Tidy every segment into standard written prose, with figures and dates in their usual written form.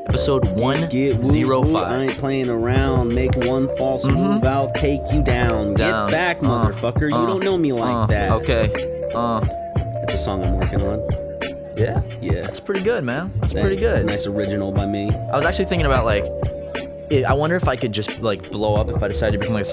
episode Get woo, 105. I ain't playing around. Make one false move, I'll take you down. Get back, motherfucker. You don't know me like that. Okay. That's a song I'm working on. Yeah? Yeah. That's pretty good, man. That's pretty good. Nice original by me. I was actually thinking about, like, I wonder if I could just, like, blow up if I decided to become, like, a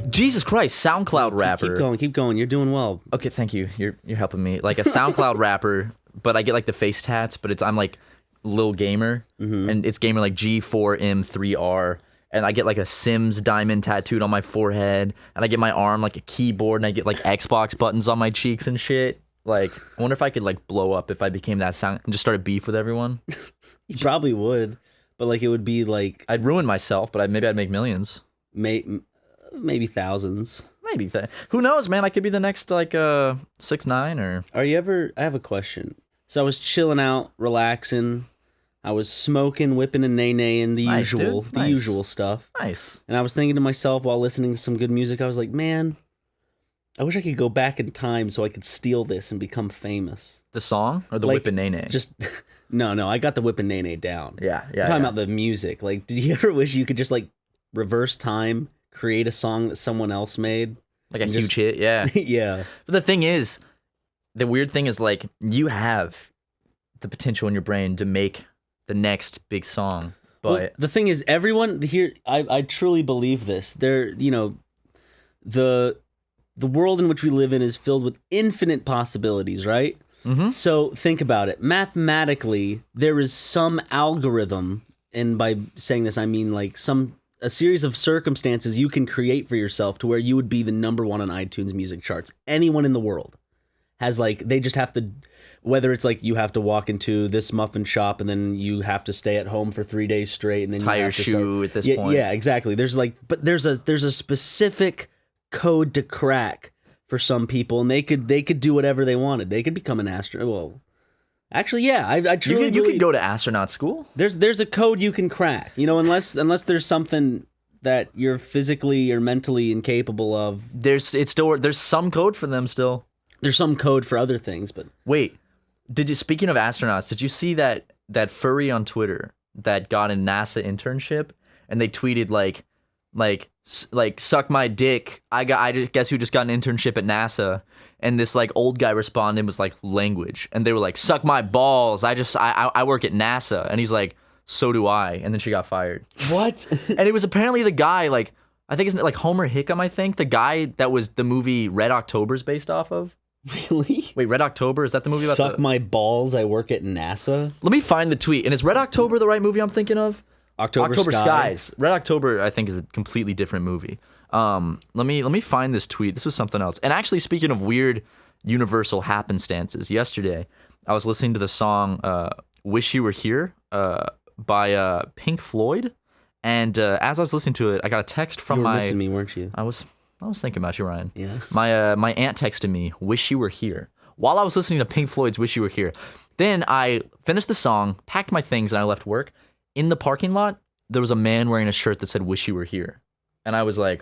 Jesus Christ, SoundCloud rapper. Keep going. You're doing well. Okay, thank you. You're helping me. Like, a SoundCloud rapper, but I get, like, the face tats, but I'm, like, Lil Gamer, and it's Gamer, like, G4M3R, and I get, like, a Sims diamond tattooed on my forehead, and I get my arm, like, a keyboard, and I get, like, Xbox buttons on my cheeks and shit. Like, I wonder if I could, like, blow up if I became that sound and just started beef with everyone. You probably would, but, like, it would be, like... I'd ruin myself, but maybe I'd make millions. Maybe thousands. Maybe. Who knows, man? I could be the next, like, 6ix9ine or... I have a question. So I was chilling out, relaxing. I was smoking, whipping, and nay-naying, the usual stuff. Nice. And I was thinking to myself while listening to some good music, I was like, man, I wish I could go back in time so I could steal this and become famous. The song or the whip and nay-nay? Just... No, I got the whip and nay-nay down. Yeah. I'm talking about the music. Like, did you ever wish you could just, like, reverse time, create a song that someone else made? Like a huge hit, yeah. Yeah. But the thing is, the weird thing is, like, you have the potential in your brain to make the next big song. But well, the thing is, everyone here, I truly believe this. The world in which we live in is filled with infinite possibilities, right? Mm-hmm. So think about it. Mathematically, there is some algorithm, and by saying this, I mean like a series of circumstances you can create for yourself to where you would be the number one on iTunes music charts. Anyone in the world has they just have to, whether it's like you have to walk into this muffin shop and then you have to stay at home for 3 days straight and then tie your shoe at this point. Yeah, exactly. There's a specific code to crack for some people, and they could do whatever they wanted. They could become an astronaut. Well, actually, yeah, I truly you could go to astronaut school. There's a code you can crack. You know, unless there's something that you're physically or mentally incapable of. There's some code for them still. There's some code for other things, but wait, speaking of astronauts, did you see that furry on Twitter that got a NASA internship and they tweeted like suck my dick. I guess who just got an internship at NASA, and this like old guy responded was like language, and they were like suck my balls. I work at NASA, and he's like so do I, and then she got fired. What? And it was apparently the guy like I think it's like Homer Hickam. I think the guy that was the movie Red October's based off of. Really? Wait, Red October, is that the movie about suck my balls? I work at NASA. Let me find the tweet. And is Red October the right movie I'm thinking of? October Skies. Red October, I think, is a completely different movie. Let me find this tweet. This was something else. And actually, speaking of weird universal happenstances, yesterday I was listening to the song "Wish You Were Here" by Pink Floyd, and as I was listening to it, I got a text from you were missing me, weren't you? I was thinking about you, Ryan. Yeah. My aunt texted me, "Wish you were here," while I was listening to Pink Floyd's "Wish You Were Here." Then I finished the song, packed my things, and I left work. In the parking lot, there was a man wearing a shirt that said, "Wish You Were Here." And I was like,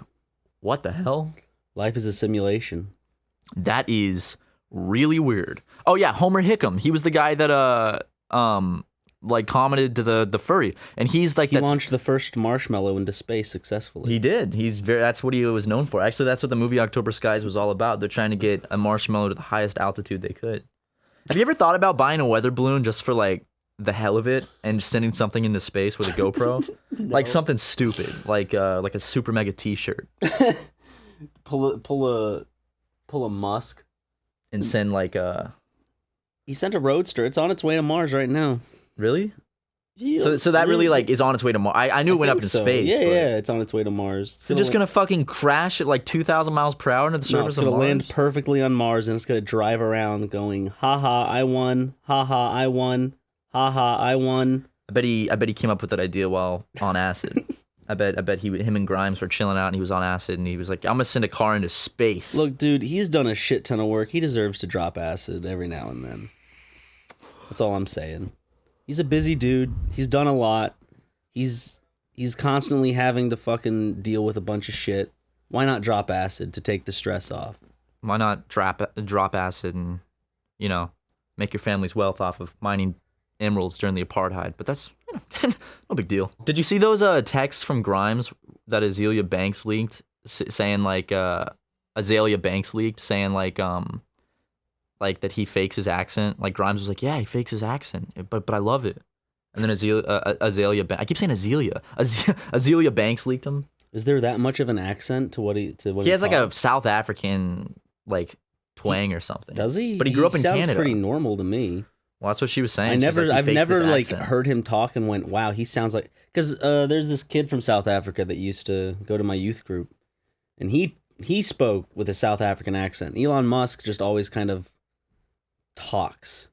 what the hell? Life is a simulation. That is really weird. Oh yeah, Homer Hickam. He was the guy that like commented to the furry. And he's like he launched the first marshmallow into space successfully. He did. That's what he was known for. Actually, that's what the movie October Skies was all about. They're trying to get a marshmallow to the highest altitude they could. Have you ever thought about buying a weather balloon just for like the hell of it and sending something into space with a GoPro? No. Like something stupid, like a SuperMega t-shirt. pull a Musk and send like a... He sent a Roadster. It's on its way to Mars right now. Really? Yeah, so that really like is on its way to Mars. I knew it went up into space. Yeah, it's on its way to Mars. It's just gonna fucking crash at like 2,000 miles per hour into the surface of Mars? It's gonna land perfectly on Mars, and it's gonna drive around going, haha, I won, haha, I won, haha, I won. I bet he came up with that idea while on acid. I bet him and Grimes were chilling out and he was on acid and he was like, I'm gonna send a car into space. Look, dude, he's done a shit ton of work. He deserves to drop acid every now and then. That's all I'm saying. He's a busy dude. He's done a lot. He's constantly having to fucking deal with a bunch of shit. Why not drop acid to take the stress off? Why not drop acid and, make your family's wealth off of mining emeralds during the apartheid, but that's no big deal. Did you see those texts from Grimes that Azalea Banks leaked saying like Azalea Banks leaked saying like that he fakes his accent? Like Grimes was like, yeah, he fakes his accent, but I love it. And then Azalea I keep saying Azalea Banks leaked him. Is there that much of an accent to what he has like a South African like twang or something. Does he? But he grew up in sounds Canada. Pretty normal to me. Well, that's what she was saying. I've never like heard him talk and went, wow, he sounds like, because there's this kid from South Africa that used to go to my youth group, and he spoke with a South African accent. Elon Musk just always kind of talks.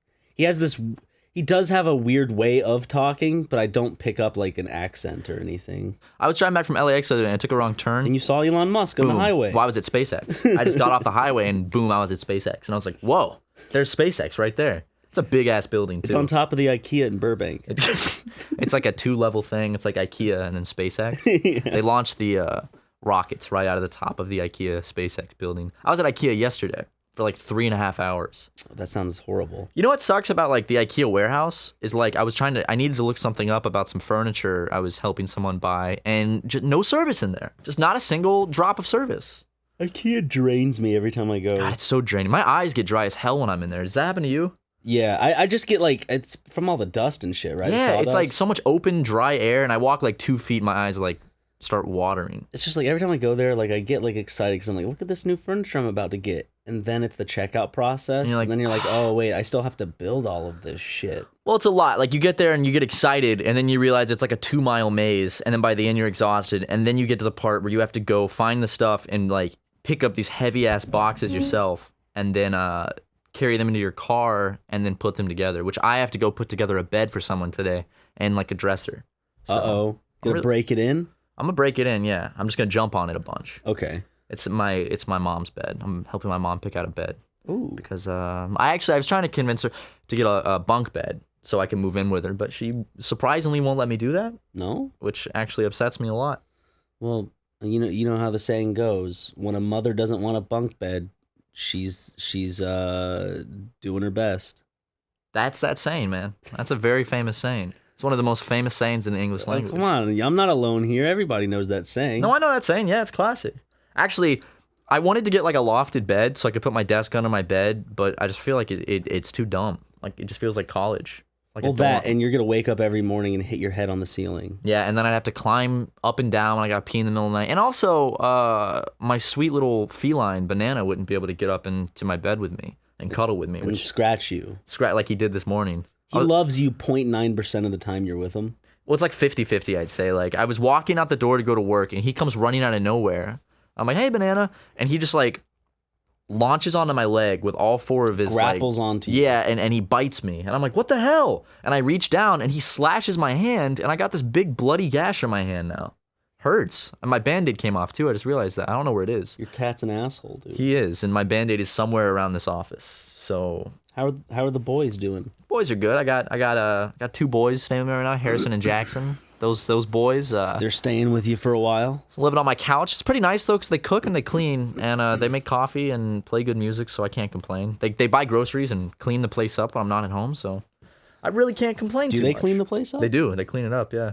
He does have a weird way of talking, but I don't pick up like an accent or anything. I was driving back from LAX the other day and I took a wrong turn. And you saw Elon Musk on the highway. Well, I was at SpaceX. I just got off the highway and boom, I was at SpaceX. And I was like, whoa, there's SpaceX right there. It's a big ass building too. It's on top of the IKEA in Burbank. It's like a 2-level thing. It's like IKEA and then SpaceX. Yeah. They launched the rockets right out of the top of the IKEA SpaceX building. I was at IKEA yesterday for like 3.5 hours. That sounds horrible. You know what sucks about like the IKEA warehouse is like I needed to look something up about some furniture I was helping someone buy, and just no service in there. Just not a single drop of service. IKEA drains me every time I go. God, it's so draining. My eyes get dry as hell when I'm in there. Does that happen to you? Yeah, I just get like, it's from all the dust and shit, right? Yeah, it's like so much open, dry air, and I walk like 2 feet, my eyes like start watering. It's just like every time I go there, like I get like excited because I'm like, look at this new furniture I'm about to get. And then it's the checkout process. And then you're like, oh, wait, I still have to build all of this shit. Well, it's a lot. Like you get there and you get excited and then you realize it's like a 2-mile maze. And then by the end you're exhausted. And then you get to the part where you have to go find the stuff and like pick up these heavy ass boxes yourself and then carry them into your car and then put them together, which I have to go put together a bed for someone today and like a dresser. So, Gonna break it in? I'm gonna break it in, yeah. I'm just gonna jump on it a bunch. Okay. It's my mom's bed. I'm helping my mom pick out a bed. Ooh. Because I was trying to convince her to get a bunk bed so I can move in with her, but she surprisingly won't let me do that. No? Which actually upsets me a lot. Well, you know how the saying goes, when a mother doesn't want a bunk bed, she's doing her best. That's that saying, man. That's a very famous saying. It's one of the most famous sayings in the English language. Come on, I'm not alone here. Everybody knows that saying. No, I know that saying. Yeah, it's classic. Actually, I wanted to get like a lofted bed so I could put my desk under my bed, but I just feel like it's too dumb. Like it just feels like college. Like and you're gonna wake up every morning and hit your head on the ceiling. Yeah, and then I'd have to climb up and down when I got pee in the middle of the night. And also, my sweet little feline Banana wouldn't be able to get up into my bed with me and cuddle with me, and scratch you, like he did this morning. He loves you 0.9% of the time you're with him. Well, it's like 50-50, I'd say. Like I was walking out the door to go to work, and he comes running out of nowhere. I'm like, hey, Banana. And he just like launches onto my leg with all 4 of his grapples onto you. Yeah, and he bites me. And I'm like, what the hell? And I reach down and he slashes my hand and I got this big bloody gash on my hand now. Hurts. And my Band-Aid came off too. I just realized that. I don't know where it is. Your cat's an asshole, dude. He is, and my Band-Aid is somewhere around this office. So how are the boys doing? Boys are good. I got 2 boys staying with me right now, Harrison and Jackson. Those boys. They're staying with you for a while. Living on my couch. It's pretty nice though, because they cook and they clean and they make coffee and play good music, so I can't complain. They buy groceries and clean the place up when I'm not at home, so I really can't complain. Do they clean the place up? They do. They clean it up. Yeah.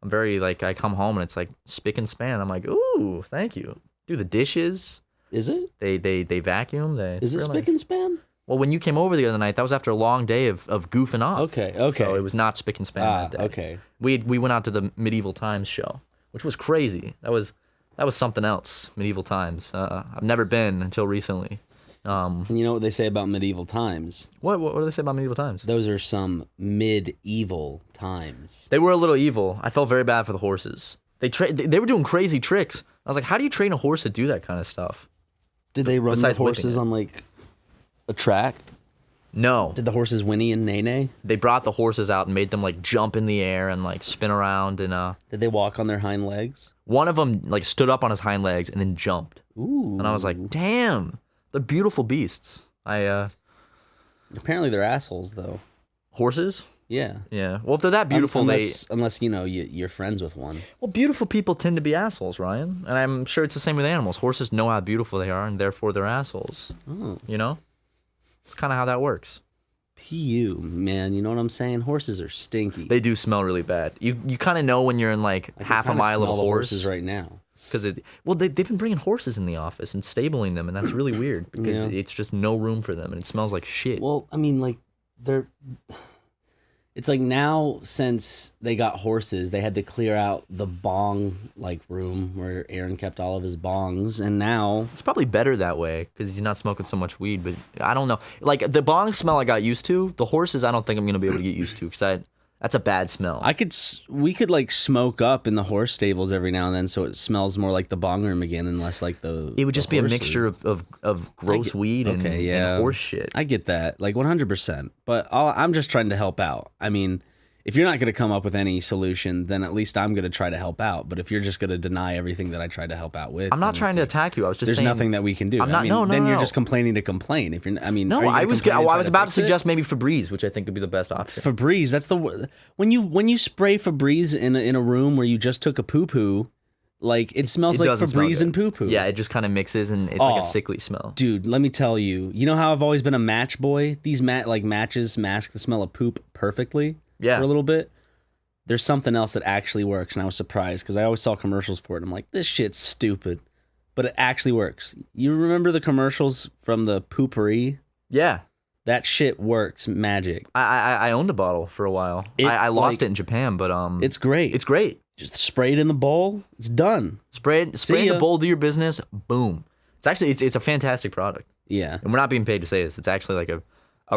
I'm very like I come home and it's like spick and span. I'm like, ooh, thank you. Do the dishes. Is it? They vacuum. Is it spick and span? Well, when you came over the other night, that was after a long day of goofing off. Okay. So it was not spick and span that day. Okay. We went out to the Medieval Times show, which was crazy. That was something else. Medieval Times. I've never been until recently. And you know what they say about medieval times? What do they say about medieval times? Those are some medieval times. They were a little evil. I felt very bad for the horses. They were doing crazy tricks. I was like, how do you train a horse to do that kind of stuff? Did they run the horses on like a track? No. Did the horses whinny and neigh? They brought the horses out and made them like jump in the air and like spin around and Did they walk on their hind legs? One of them like stood up on his hind legs and then jumped. Ooh. And I was like, damn, they're beautiful beasts. Apparently they're assholes though. Horses? Yeah. Yeah. Well, if they're that beautiful, unless you know you're friends with one. Well, beautiful people tend to be assholes, Ryan, and I'm sure it's the same with animals. Horses know how beautiful they are, and therefore they're assholes. Oh. You know, it's kind of how that works. PU, man, you know what I'm saying? Horses are stinky. They do smell really bad. You kind of know when you're in like half a mile of a horse. Horses right now. Because they've been bringing horses in the office and stabling them, and that's really weird because it's just no room for them, and it smells like shit. Well, I mean, like it's like now since they got horses, they had to clear out the bong like room where Aaron kept all of his bongs, and now It's probably better that way because he's not smoking so much weed. But I don't know. Like the bong smell, I got used to. The horses, I don't think I'm gonna be able to get used to because that's a bad smell. we could like smoke up in the horse stables every now and then, so it smells more like the bong room again and less like the. It would just be a mixture of gross weed and horse shit. I get that, like 100%. But I'm just trying to help out. I mean, if you're not going to come up with any solution, then at least I'm going to try to help out. But if you're just going to deny everything that I tried to help out with, I'm not trying to attack you. I was just there's saying, nothing that we can do. I'm not. I mean, no. Then you're just complaining to complain. If you're, I mean, no. are you I was about to fix it? suggest maybe Febreze, which I think would be the best option. Febreze. That's when you spray Febreze in a room where you just took a poo poo, like it smells like Febreze and poo poo. Yeah, it just kind of mixes and it's like a sickly smell. Dude, let me tell you. You know how I've always been a match boy? These matches mask the smell of poop perfectly. Yeah. For a little bit. There's something else that actually works, and I was surprised because I always saw commercials for it. And I'm like, this shit's stupid, but it actually works. You remember the commercials from the poopery? Yeah, that shit works magic. I owned a bottle for a while. I lost it in Japan, but it's great. It's great. Just spray it in the bowl. It's done. Spray in the bowl. Do your business. Boom. It's actually it's a fantastic product. Yeah, and we're not being paid to say this. It's actually like a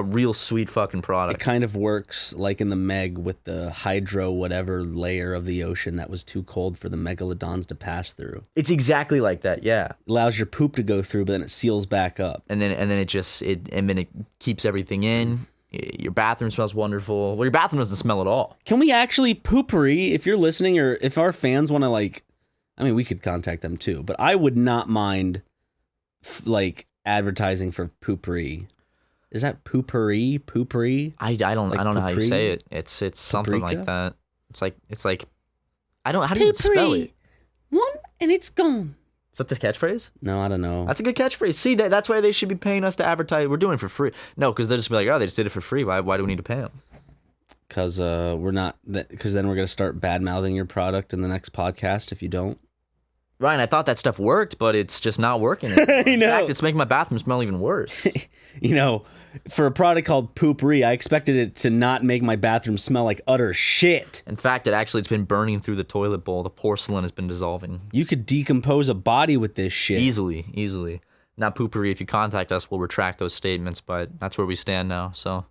real sweet fucking product. It kind of works like in the Meg with the hydro whatever layer of the ocean that was too cold for the megalodons to pass through. It's exactly like that, yeah. It allows your poop to go through, but then it seals back up. And then it keeps everything in. Your bathroom smells wonderful. Well, your bathroom doesn't smell at all. Can we actually poopery, if you're listening or if our fans want to we could contact them too, but I would not mind advertising for poopery. Is that poopery? Poopery? I don't know how you say it. It's something like that. It's like I don't. How do you spell it? One and it's gone. Is that the catchphrase? No, I don't know. That's a good catchphrase. See, that's why they should be paying us to advertise. We're doing it for free. No, because they'll just be like, oh, they just did it for free. Why do we need to pay them? Because we're not. Because then we're gonna start bad mouthing your product in the next podcast if you don't. Ryan, I thought that stuff worked, but it's just not working anymore. I know. In fact, it's making my bathroom smell even worse. For a product called Poopery, I expected it to not make my bathroom smell like utter shit. In fact, it's been burning through the toilet bowl. The porcelain has been dissolving. You could decompose a body with this shit. Easily. Not Poopery. If you contact us, we'll retract those statements, but that's where we stand now, so...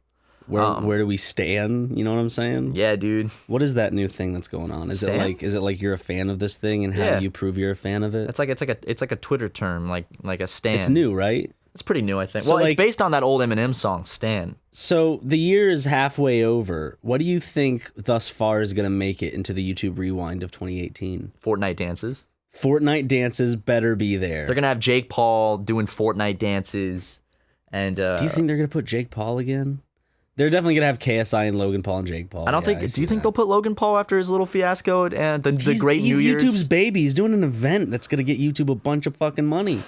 Where do we stand? You know what I'm saying? Yeah, dude. What is that new thing that's going on? Is it like you're a fan of this thing and how do you prove you're a fan of it? It's like a Twitter term, like a stan. It's new, right? It's pretty new, I think. So it's based on that old Eminem song, Stan. So the year is halfway over. What do you think thus far is going to make it into the YouTube Rewind of 2018? Fortnite dances. Fortnite dances better be there. They're going to have Jake Paul doing Fortnite dances. And do you think they're going to put Jake Paul again? They're definitely going to have KSI and Logan Paul and Jake Paul. I don't think... Do you think they'll put Logan Paul after his little fiasco and the great New Year's? He's YouTube's baby. He's doing an event that's going to get YouTube a bunch of fucking money.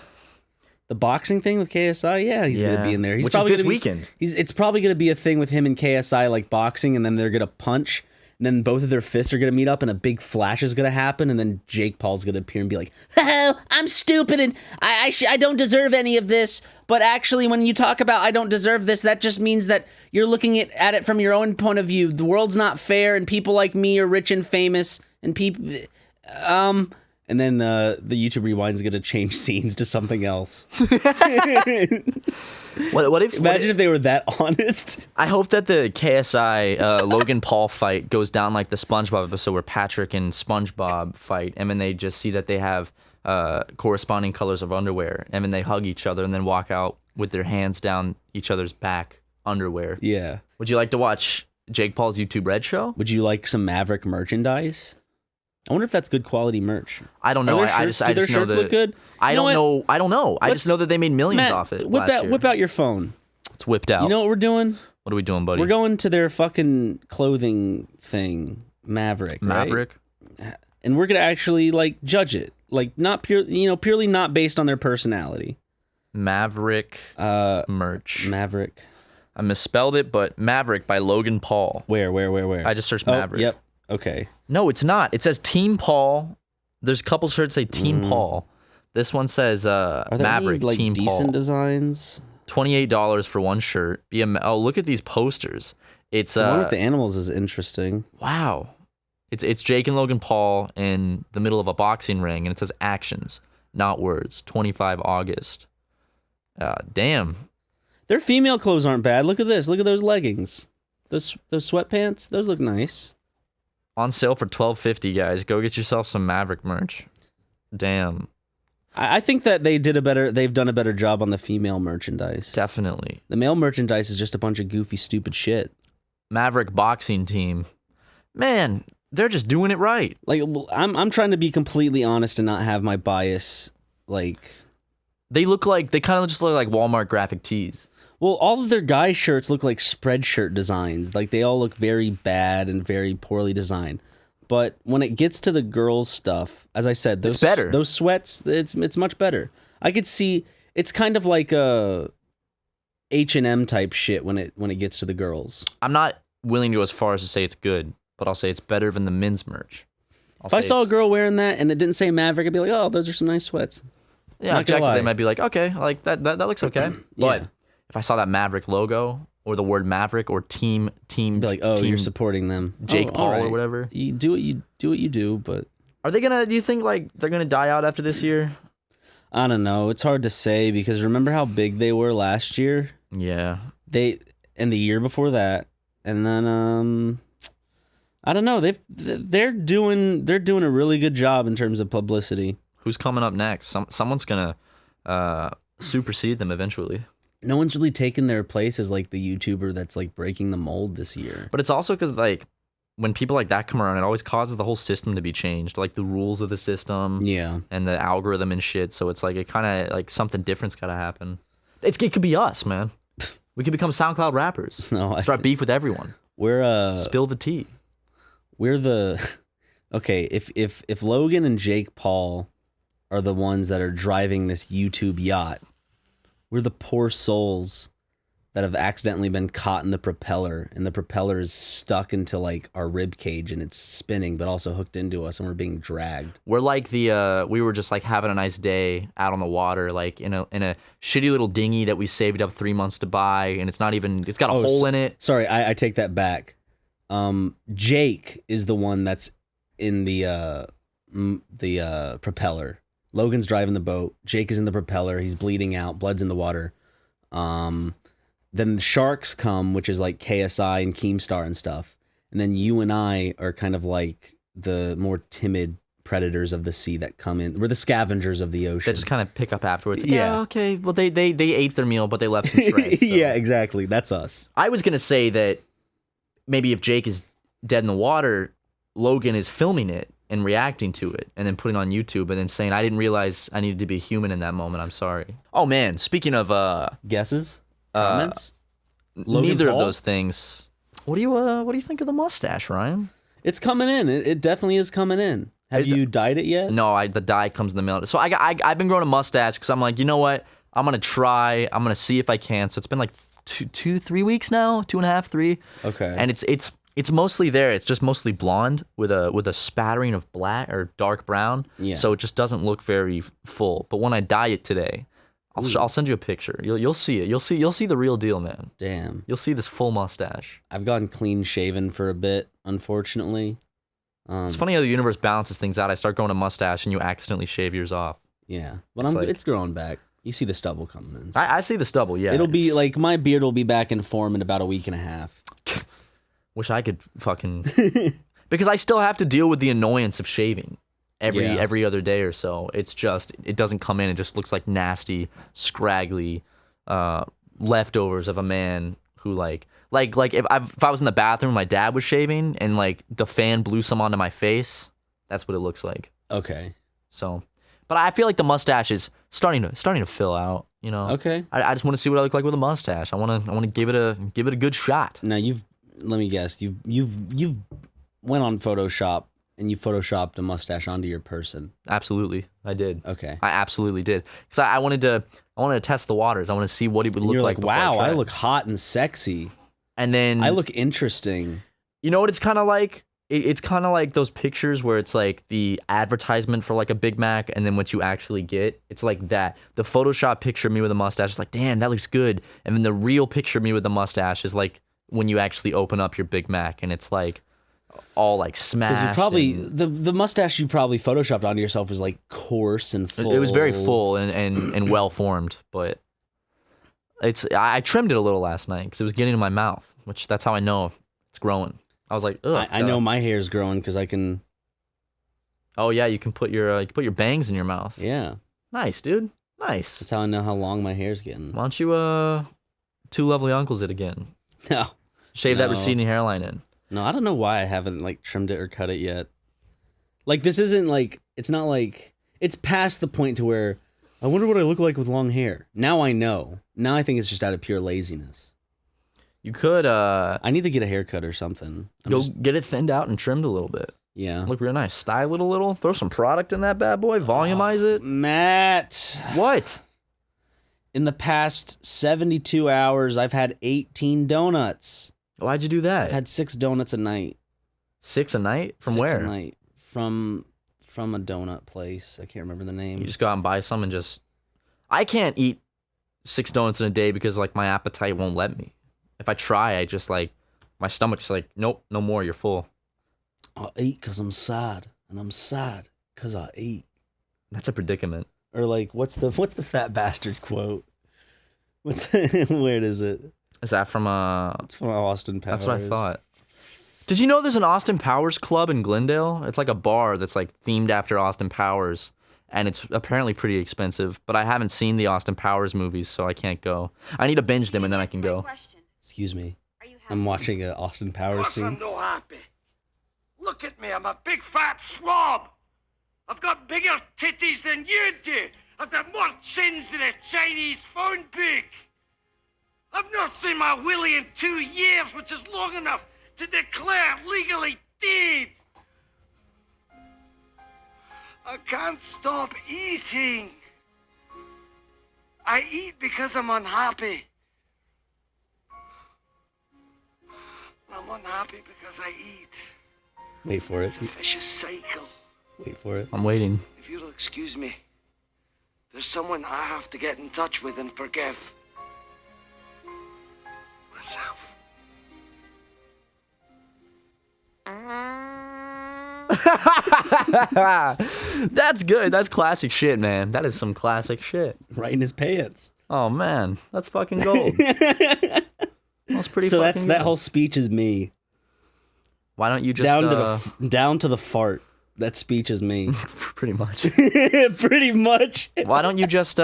The boxing thing with KSI, yeah, he's going to be in there. Which is this weekend. It's probably going to be a thing with him and KSI, like boxing, and then they're going to punch, and then both of their fists are going to meet up, and a big flash is going to happen, and then Jake Paul's going to appear and be like, "Oh, I'm stupid, and I don't deserve any of this." But actually, when you talk about I don't deserve this, that just means that you're looking at it from your own point of view. The world's not fair, and people like me are rich and famous, and people... And then the YouTube Rewind is going to change scenes to something else. What if they were that honest? I hope that the KSI Logan Paul fight goes down like the SpongeBob episode where Patrick and SpongeBob fight, and then they just see that they have corresponding colors of underwear, and then they hug each other and then walk out with their hands down each other's back underwear. Yeah. Would you like to watch Jake Paul's YouTube Red show? Would you like some Maverick merchandise? I wonder if that's good quality merch. I don't know. I just know that shirts look good. I don't know. I just know that they made millions off it. Whip out your phone. It's whipped out. You know what we're doing? What are we doing, buddy? We're going to their fucking clothing thing, Maverick. Maverick. Right? And we're gonna actually judge it, not purely not based on their personality. Maverick merch. Maverick. I misspelled it, but Maverick by Logan Paul. Where? I just searched Maverick. Yep. Okay. No, it's not. It says Team Paul. There's a couple shirts say Team Paul. This one says Are there Maverick any, like, Team decent Paul. designs? $28 for one shirt. Oh, look at these posters. It's The one with the animals is interesting. wow. It's Jake and Logan Paul in the middle of a boxing ring, and it says actions, not words. 25 August. Damn. Their female clothes aren't bad. Look at this. Look at those leggings. Those sweatpants. Those look nice. On sale for $12.50, guys. Go get yourself some Maverick merch. Damn. I think that they've done a better job on the female merchandise. Definitely. The male merchandise is just a bunch of goofy, stupid shit. Maverick boxing team. Man, they're just doing it right. Like, I'm trying to be completely honest and not have my bias, like... They kind of just look like Walmart graphic tees. Well, all of their guy shirts look like spreadshirt designs. Like, they all look very bad and very poorly designed. But when it gets to the girls' stuff, as I said, it's better. Those sweats, it's much better. I could see it's kind of like a H&M type shit when it gets to the girls. I'm not willing to go as far as to say it's good, but I'll say it's better than the men's merch. If I saw a girl wearing that and it didn't say Maverick, I'd be like, oh, those are some nice sweats. Yeah, objectively, they might be like, okay, like that looks okay. But if I saw that Maverick logo or the word Maverick or team, I'd be like, oh, you're supporting them, Jake Paul or whatever. You do what you do, but are they gonna? Do you think like they're gonna die out after this year? I don't know. It's hard to say because remember how big they were last year? Yeah. And the year before that, and then I don't know. They're doing a really good job in terms of publicity. Who's coming up next? Someone's gonna supersede them eventually. No one's really taken their place as like the YouTuber that's like breaking the mold this year. But it's also because like when people like that come around, it always causes the whole system to be changed, like the rules of the system, and the algorithm and shit. So it's like it kind of like something different's got to happen. It could be us, man. We could become SoundCloud rappers. No, start beef with everyone. We're spill the tea. We're the okay. If Logan and Jake Paul are the ones that are driving this YouTube yacht, we're the poor souls that have accidentally been caught in the propeller, and the propeller is stuck into like our rib cage and it's spinning, but also hooked into us, and we're being dragged. We're like we were just like having a nice day out on the water, like in a shitty little dinghy that we saved up 3 months to buy, and it's got a hole in it. Sorry, I take that back. Jake is the one that's in the propeller. Logan's driving the boat. Jake is in the propeller. He's bleeding out. Blood's in the water. Then the sharks come, which is like KSI and Keemstar and stuff. And then you and I are kind of like the more timid predators of the sea that come in. We're the scavengers of the ocean. That just kind of pick up afterwards. Like, yeah, okay. Well, they ate their meal, but they left some shreds. So. Yeah, exactly. That's us. I was gonna say that maybe if Jake is dead in the water, Logan is filming it and reacting to it and then putting it on YouTube and then saying, I didn't realize I needed to be human in that moment. I'm sorry. Oh man, speaking of guesses, comments, neither of those things. What do you think of the mustache, Ryan? It's coming in. It definitely is coming in. Have you dyed it yet? No, the dye comes in the mail. So I've been growing a mustache because I'm like, you know what? I'm gonna try. I'm gonna see if I can. So it's been like 3 weeks now, 2.5, 3. Okay. And it's mostly there. It's just mostly blonde with a spattering of black or dark brown. Yeah. So it just doesn't look very full. But when I dye it today, I'll send you a picture. You'll see it. You'll see the real deal, man. Damn. You'll see this full mustache. I've gotten clean shaven for a bit, unfortunately. It's funny how the universe balances things out. I start growing a mustache and you accidentally shave yours off. Yeah. But it's growing back. You see the stubble coming in. I see the stubble, yeah. It'll be like my beard will be back in form in about a week and a half. Wish I could fucking... Because I still have to deal with the annoyance of shaving every other day or so. It's just, it doesn't come in. It just looks like nasty, scraggly leftovers of a man who like if I was in the bathroom, my dad was shaving and like the fan blew some onto my face. That's what it looks like. Okay. So, but I feel like the mustache is starting to fill out. You know. Okay. I just want to see what I look like with a mustache. I want to give it a good shot. Now let me guess. You've went on Photoshop and you photoshopped a mustache onto your person. Absolutely, I did. Okay. I absolutely did because I wanted to I wanted to test the waters. I want to see what he would look You're like. like, before I wow, I tried. look hot and sexy. And then I look interesting. You know what it's kind of like? It's kind of like those pictures where it's like the advertisement for like a Big Mac, and then what you actually get, it's like that. The Photoshop picture of me with a mustache is like, damn, that looks good. And then the real picture of me with the mustache is like when you actually open up your Big Mac, and it's like all like smashed. Because you probably and the mustache you probably photoshopped onto yourself was like coarse and full. it was very full and well formed, but I trimmed it a little last night because it was getting in my mouth, which that's how I know it's growing. I was like, ugh. I know my hair's growing because I can. Oh yeah, you can put your bangs in your mouth. Yeah, Nice, dude. Nice. that's how I know how long my hair's getting. Why don't you two lovely uncles it again? No, Shave that No. receding hairline in. no, I don't know why I haven't like trimmed it or cut it yet. Like this isn't like it's not like it's past the point to where I wonder what I look like with long hair. Now I know. Now I think it's just out of pure laziness. You could I need to get a haircut or something. go get it thinned out and trimmed a little bit. Yeah. Look real nice. Style it a little. Throw some product in that bad boy. Volumize it. Matt, What? in the past 72 hours, I've had 18 donuts. Why'd you do I've that? had 6 donuts a night. 6 a night? From 6 where? a night. From a donut place. I can't remember the name. You just go out and buy some and just. I can't eat 6 donuts in a day because like my appetite won't let me. If I try, I just like my stomach's like, nope, no more. You're full. I'll eat because I'm sad, and I'm sad because I eat. That's a predicament. Or like, what's the fat bastard quote? Where is it? Is that from It's from Austin Powers. That's what I thought. Did you know there's an Austin Powers club in Glendale? It's like a bar that's like themed after Austin Powers, and it's apparently pretty expensive. But I haven't seen the Austin Powers movies, so I can't go. I need to binge them and then I can go. Excuse me. Are you happy? I'm watching an Austin Powers Of course scene. I'm no happy. Look at me, I'm a big fat slob. I've got bigger titties than you do. I've got more chins than a Chinese phone book. I've not seen my willy in 2 years, which is long enough to declare legally dead. I can't stop eating. I eat because I'm unhappy. I'm unhappy because I eat. Wait for it. It's a vicious cycle. Wait for it. I'm waiting. If you'll excuse me, there's someone I have to get in touch with and forgive. Myself. That's good. That's classic shit, man. That is some classic shit. Right in his pants. Oh man, that's fucking gold. That's pretty. So fucking that's that good. whole speech is me. Why don't you just Down to the fart. That speech is me. pretty much? Pretty much. Why don't you just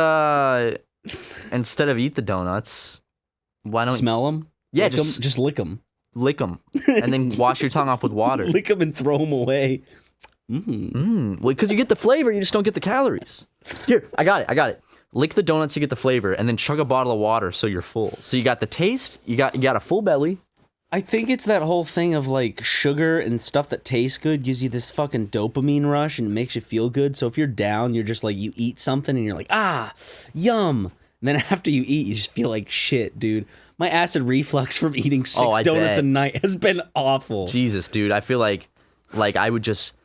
instead of eat the donuts? Why don't Smell them? Yeah, just lick them. lick them and then wash your tongue off with water? Lick them and throw them away. Well, because you get the flavor, you just don't get the calories. Here, I got it. Lick the donuts, you get the flavor, and then chug a bottle of water so you're full. So you got the taste, you got a full belly. I think it's that whole thing of like sugar and stuff that tastes good gives you this fucking dopamine rush and makes you feel good. So if you're down, you're just like, you eat something and you're like, ah, yum. And then after you eat, you just feel like shit, dude. My acid reflux from eating 6 I donuts bet. a night has been awful. Jesus, dude, I feel like I would just.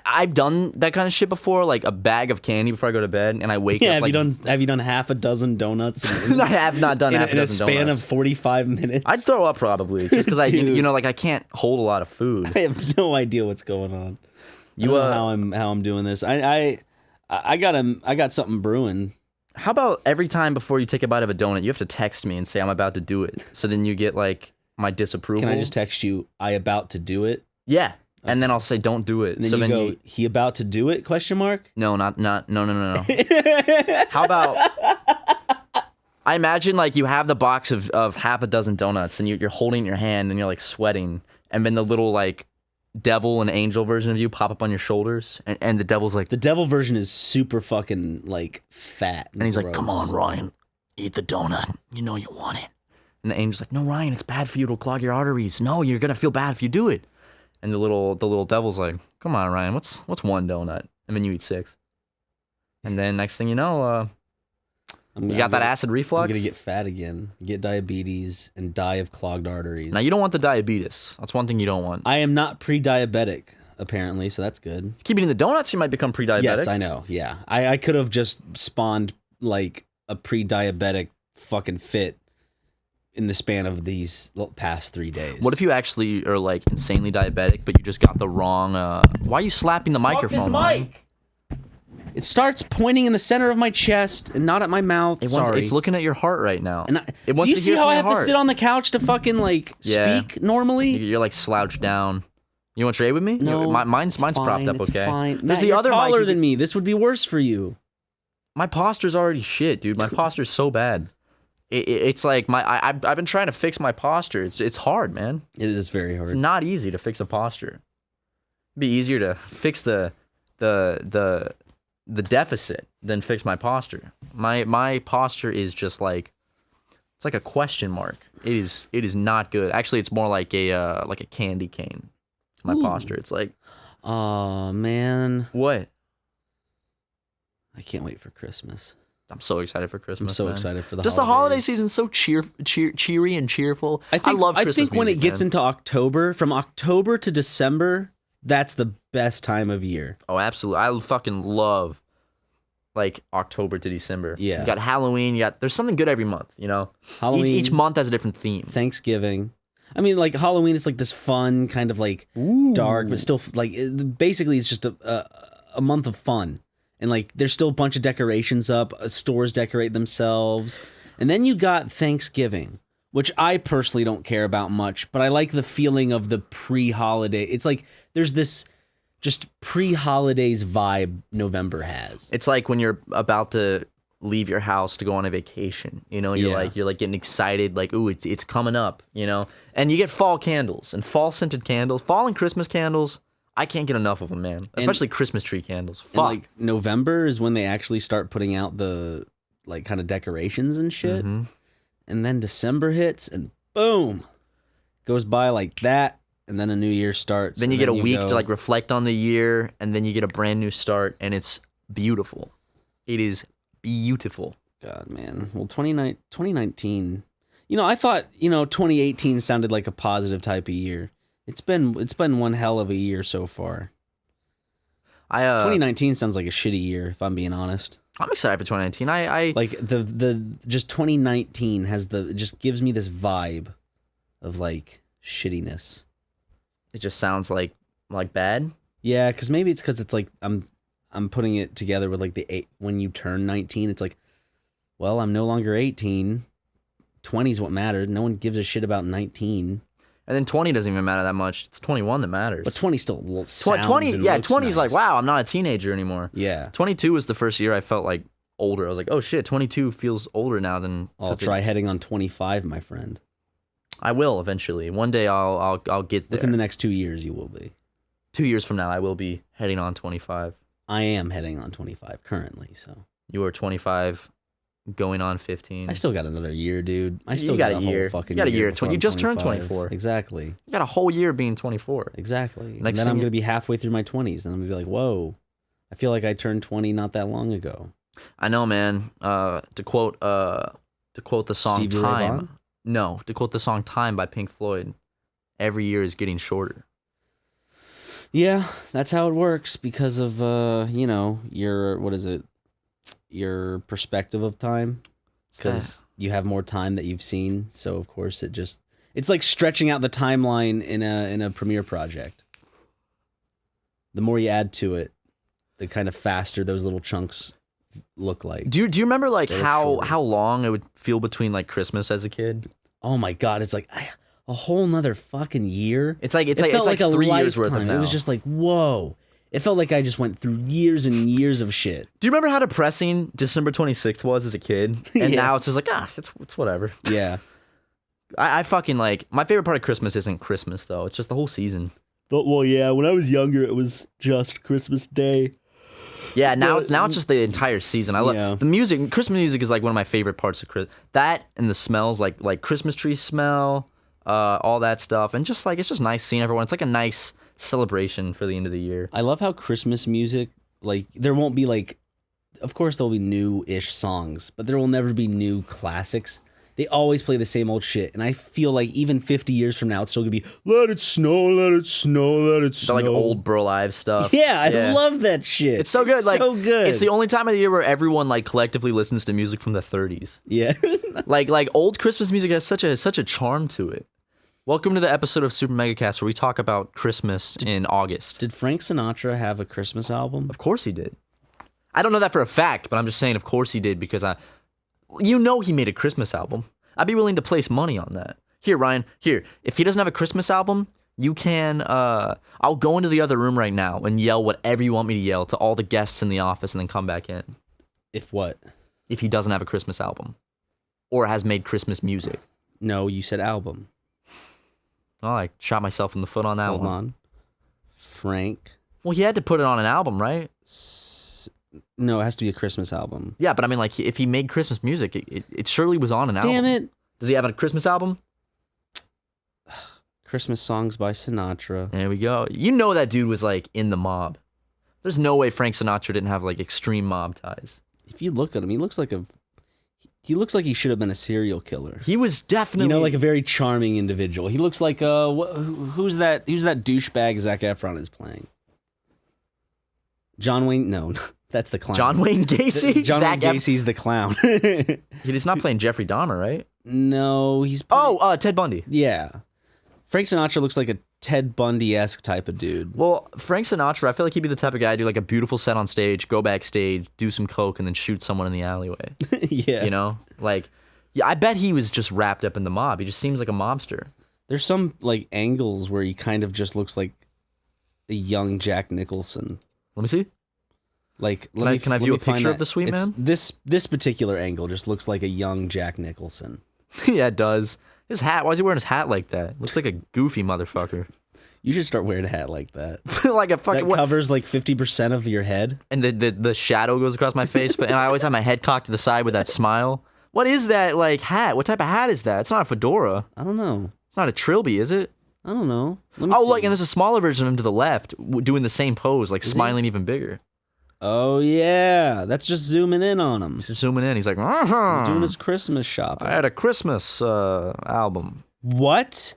I've done that kind of shit before, like a bag of candy before I go to bed, and I wake Yeah, up like. have you done half a dozen donuts I have not done half a in a dozen span donuts. of 45 minutes? I'd throw up probably, just because I, Dude. like I can't hold a lot of food. I have no idea what's going on. You I don't know how I'm doing this. I got something brewing. How about every time before you take a bite of a donut, you have to text me and say I'm about to do it, so then you get like my disapproval. Can I just text you? I about to do it. Yeah, and then I'll say don't do it. And then so you then go, he about to do it? Question mark. no. How about I imagine like you have the box of half a dozen donuts and you're holding it in your hand and you're like sweating, and then the little like devil and angel version of you pop up on your shoulders, and the devil's like, The devil version is super fucking like fat, and he's like, gross. come on, Ryan, eat the donut. You know you want it. And the angel's like, no, Ryan, it's bad for you. It'll clog your arteries. No, you're gonna feel bad if you do it. And the little devil's like, come on, Ryan, what's one donut? And then you eat 6. And then next thing you know, You got that acid reflux? I'm gonna get fat again, get diabetes, and die of clogged arteries. Now, you don't want the diabetes. That's one thing you don't want. I am not pre-diabetic, apparently, so that's good. Keep eating the donuts, you might become pre-diabetic. Yes, I know. Yeah, I could have just spawned like a pre-diabetic fucking fit in the span of these past 3 days. What if you actually are like insanely diabetic, but you just got the wrong? Why are you slapping the microphone? Man? It starts pointing in the center of my chest and not at my mouth. It's looking at your heart right now. And it wants do you to see hear how from I your have to heart. sit on the couch to fucking like speak normally? You're like slouched down. You want to trade with me? No, mine's propped up. It's Okay. fine. There's Matt, the you're other taller mic. than me. This would be worse for you. My posture's already shit, dude. My posture's so bad. It's like I've been trying to fix my posture. It's hard, man. It is very hard. It's not easy to fix a posture. It'd be easier to fix the deficit than fix my posture. My posture is just like it's like a question mark. It is not good. Actually, it's more like a candy cane. My posture. It's like, oh man, what? I can't wait for Christmas. I'm so excited for Christmas. I'm so man. excited for the just holidays. the holiday season's so cheery and cheerful. I love Christmas I think when music, it gets man. into October, from October to December, that's the best time of year. Oh, absolutely. I fucking love like October to December. Yeah. You got Halloween, there's something good every month, you know? Halloween, Each month has a different theme. Thanksgiving. I mean, like Halloween is like this fun kind of like dark, but still like basically it's just a month of fun. And like there's still a bunch of decorations up, stores decorate themselves. And then you got Thanksgiving, which I personally don't care about much, but I like the feeling of the pre-holiday. It's like there's this just pre-holidays vibe November has. It's like when you're about to leave your house to go on a vacation, you know, you're like getting excited, like, ooh, it's coming up, you know? And you get fall candles and fall scented candles, fall and Christmas candles. I can't get enough of them, man. Especially Christmas tree candles. Fuck. And like November is when they actually start putting out the like kind of decorations and shit. Mm-hmm. And then December hits and boom, goes by like that. And then a new year starts. Then you get a week go, to like reflect on the year, and then you get a brand new start, and it's beautiful. It is beautiful. God, man. Well, 2019, you know, I thought, 2018 sounded like a positive type of year. It's been one hell of a year so far. 2019 sounds like a shitty year, if I'm being honest. I'm excited for 2019. I like the just 2019 it just gives me this vibe of like shittiness. It just sounds like bad. Yeah, because maybe it's because it's like I'm putting it together with like when you turn 19, it's like, well, I'm no longer 18. 20 is what mattered. No one gives a shit about 19. And then 20 doesn't even matter that much. It's 21 that matters. But 20 still sounds 20, and yeah, looks 20 is like, nice. wow, I'm not a teenager anymore. Yeah. 22 was the first year I felt like older. I was like, oh shit, 22 feels older now than. I'll try heading on 25, my friend. I will eventually. One day I'll get there. Within the next 2 years, you will be. 2 years from now, I will be heading on 25. I am heading on 25 currently, so. You are 25, going on 15. I still got another year, dude. I still You got a whole year. fucking You got a year. before You I'm just turned 25. 24. Exactly. You got a whole year being 24. Exactly. And Next then thing I'm you- going to be halfway through my 20s, and I'm going to be like, whoa, I feel like I turned 20 not that long ago. I know, man. To quote the song Stevie Ray "Time." Vaughan? No, to quote the song "Time" by Pink Floyd. Every year is getting shorter. Yeah, that's how it works because of, your perspective of time. Because you have more time that you've seen, so of course it's like stretching out the timeline in a Premiere project. The more you add to it, the kind of faster those little chunks look like. Do you remember like They're how shorter. how long it would feel between like Christmas as a kid? Oh my god, it's like a whole nother fucking year. It's like It felt like a 3 years worth of lifetime. now. It was just like, whoa. It felt like I just went through years and years of shit. Do you remember how depressing December 26th was as a kid? And Yeah. now it's just like it's whatever. Yeah. I fucking like my favorite part of Christmas isn't Christmas though. It's just the whole season. But well, yeah, when I was younger, it was just Christmas Day. Yeah, now Well, it's just the entire season. I love yeah. the music. Christmas music is like one of my favorite parts of Christmas. That and the smells, like Christmas tree smell, all that stuff, and just like it's just nice seeing everyone. It's like a nice celebration for the end of the year. I love how Christmas music, like, there won't be like of course there'll be new-ish songs, but there will never be new classics. They always play the same old shit, and I feel like even 50 years from now, it's still gonna be "Let it snow, let it snow, let it snow." Like old Burl Ives stuff. Yeah, I love that shit. It's so good. Like, so good. It's the only time of the year where everyone like collectively listens to music from the 30s. Yeah. like old Christmas music has such a charm to it. Welcome to the episode of SuperMegaCast where we talk about Christmas in August. Did Frank Sinatra have a Christmas album? Of course he did. I don't know that for a fact, but I'm just saying of course he did because he made a Christmas album. I'd be willing to place money on that. Here, Ryan, if he doesn't have a Christmas album, you can, I'll go into the other room right now and yell whatever you want me to yell to all the guests in the office and then come back in. If what? If he doesn't have a Christmas album. Or has made Christmas music. No, you said album. Oh, I shot myself in the foot on that one. Hold on. Frank. Well, he had to put it on an album, right? No, it has to be a Christmas album. Yeah, but I mean, like, if he made Christmas music, it surely was on an album. Damn it. Does he have a Christmas album? Christmas songs by Sinatra. There we go. You know that dude was, like, in the mob. There's no way Frank Sinatra didn't have, like, extreme mob ties. If you look at him, he looks like he should have been a serial killer. He was definitely... like a very charming individual. He looks like, who's that douchebag Zac Efron is playing? John Wayne? No, that's the clown. John Wayne Gacy? John Wayne Gacy's the clown. He's not playing Jeffrey Dahmer, right? No, he's... Ted Bundy. Yeah. Frank Sinatra looks like a Ted Bundy-esque type of dude. Well, Frank Sinatra, I feel like he'd be the type of guy to do like a beautiful set on stage, go backstage, do some coke, and then shoot someone in the alleyway. Yeah. You know? Like, yeah, I bet he was just wrapped up in the mob. He just seems like a mobster. There's some, like, angles where he kind of just looks like a young Jack Nicholson. Let me see. Like, can I view a picture of the sweet man? This particular angle just looks like a young Jack Nicholson. Yeah, it does. His hat, why is he wearing his hat like that? Looks like a goofy motherfucker. You should start wearing a hat like that. Like a fucking... That covers like 50% of your head. And the shadow goes across my face, and I always have my head cocked to the side with that smile. What is that, like, hat? What type of hat is that? It's not a fedora. I don't know. It's not a trilby, is it? I don't know. Let me Oh, see. look, and there's a smaller version of him to the left doing the same pose, like smiling even bigger. Oh, yeah. That's just zooming in on him. He's just zooming in. He's like, He's doing his Christmas shopping. I had a Christmas album. What?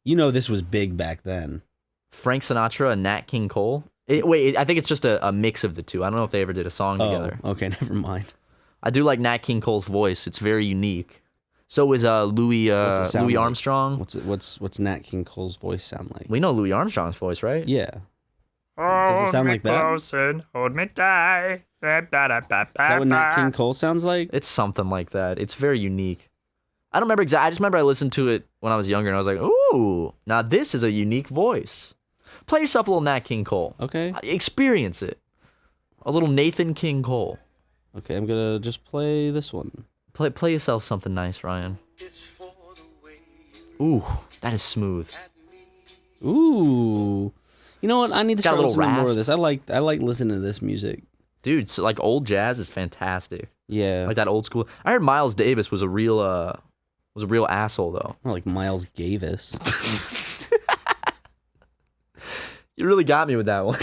You know this was big back then. Frank Sinatra and Nat King Cole. I think it's just a mix of the two. I don't know if they ever did a song together. Okay, never mind. I do like Nat King Cole's voice. It's very unique. So is Louis What's it sound like? Armstrong. What's Nat King Cole's voice sound like? We know Louis Armstrong's voice, right? Yeah. Does it sound like that? Close and hold me tight. Is that what Nat King Cole sounds like? It's something like that. It's very unique. I don't remember exactly. I just remember I listened to it when I was younger, and I was like, ooh, now this is a unique voice. Play yourself a little Nat King Cole. Okay. Experience it. A little Nathan King Cole. Okay, I'm gonna just play this one. Play yourself something nice, Ryan. Ooh, that is smooth. Ooh. You know what? I need to Got a start little listening to more rasp. of this. I like listening to this music. Dude, so like old jazz is fantastic. Yeah. Like that old school. I heard Miles Davis was a real asshole though. I like Miles Gavis. You really got me with that one.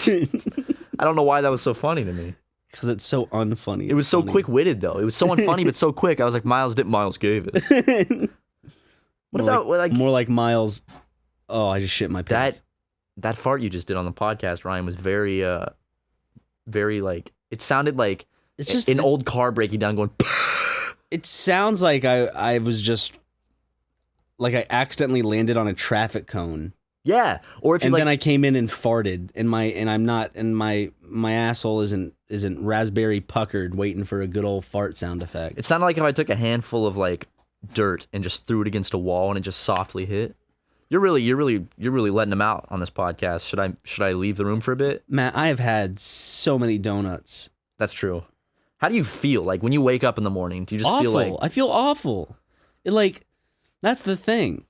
I don't know why that was so funny to me. Because it's so unfunny. It was so quick-witted though. It was so unfunny but so quick. I was like, Miles gave it. What if that like more like Miles? Oh, I just shit my pants. that fart you just did on the podcast, Ryan, was very like it sounded like It's just an old car breaking down going. It sounds like I was just like I accidentally landed on a traffic cone. Yeah, or if you And like, then I came in and farted, and my asshole isn't raspberry puckered, waiting for a good old fart sound effect. it sounded like if I took a handful of like dirt and just threw it against a wall and it just softly hit. You're really letting them out on this podcast. Should I leave the room for a bit? Matt, I have had so many donuts. That's true. How do you feel like when you wake up in the morning? Do you just Awful. feel like I feel awful. That's the thing.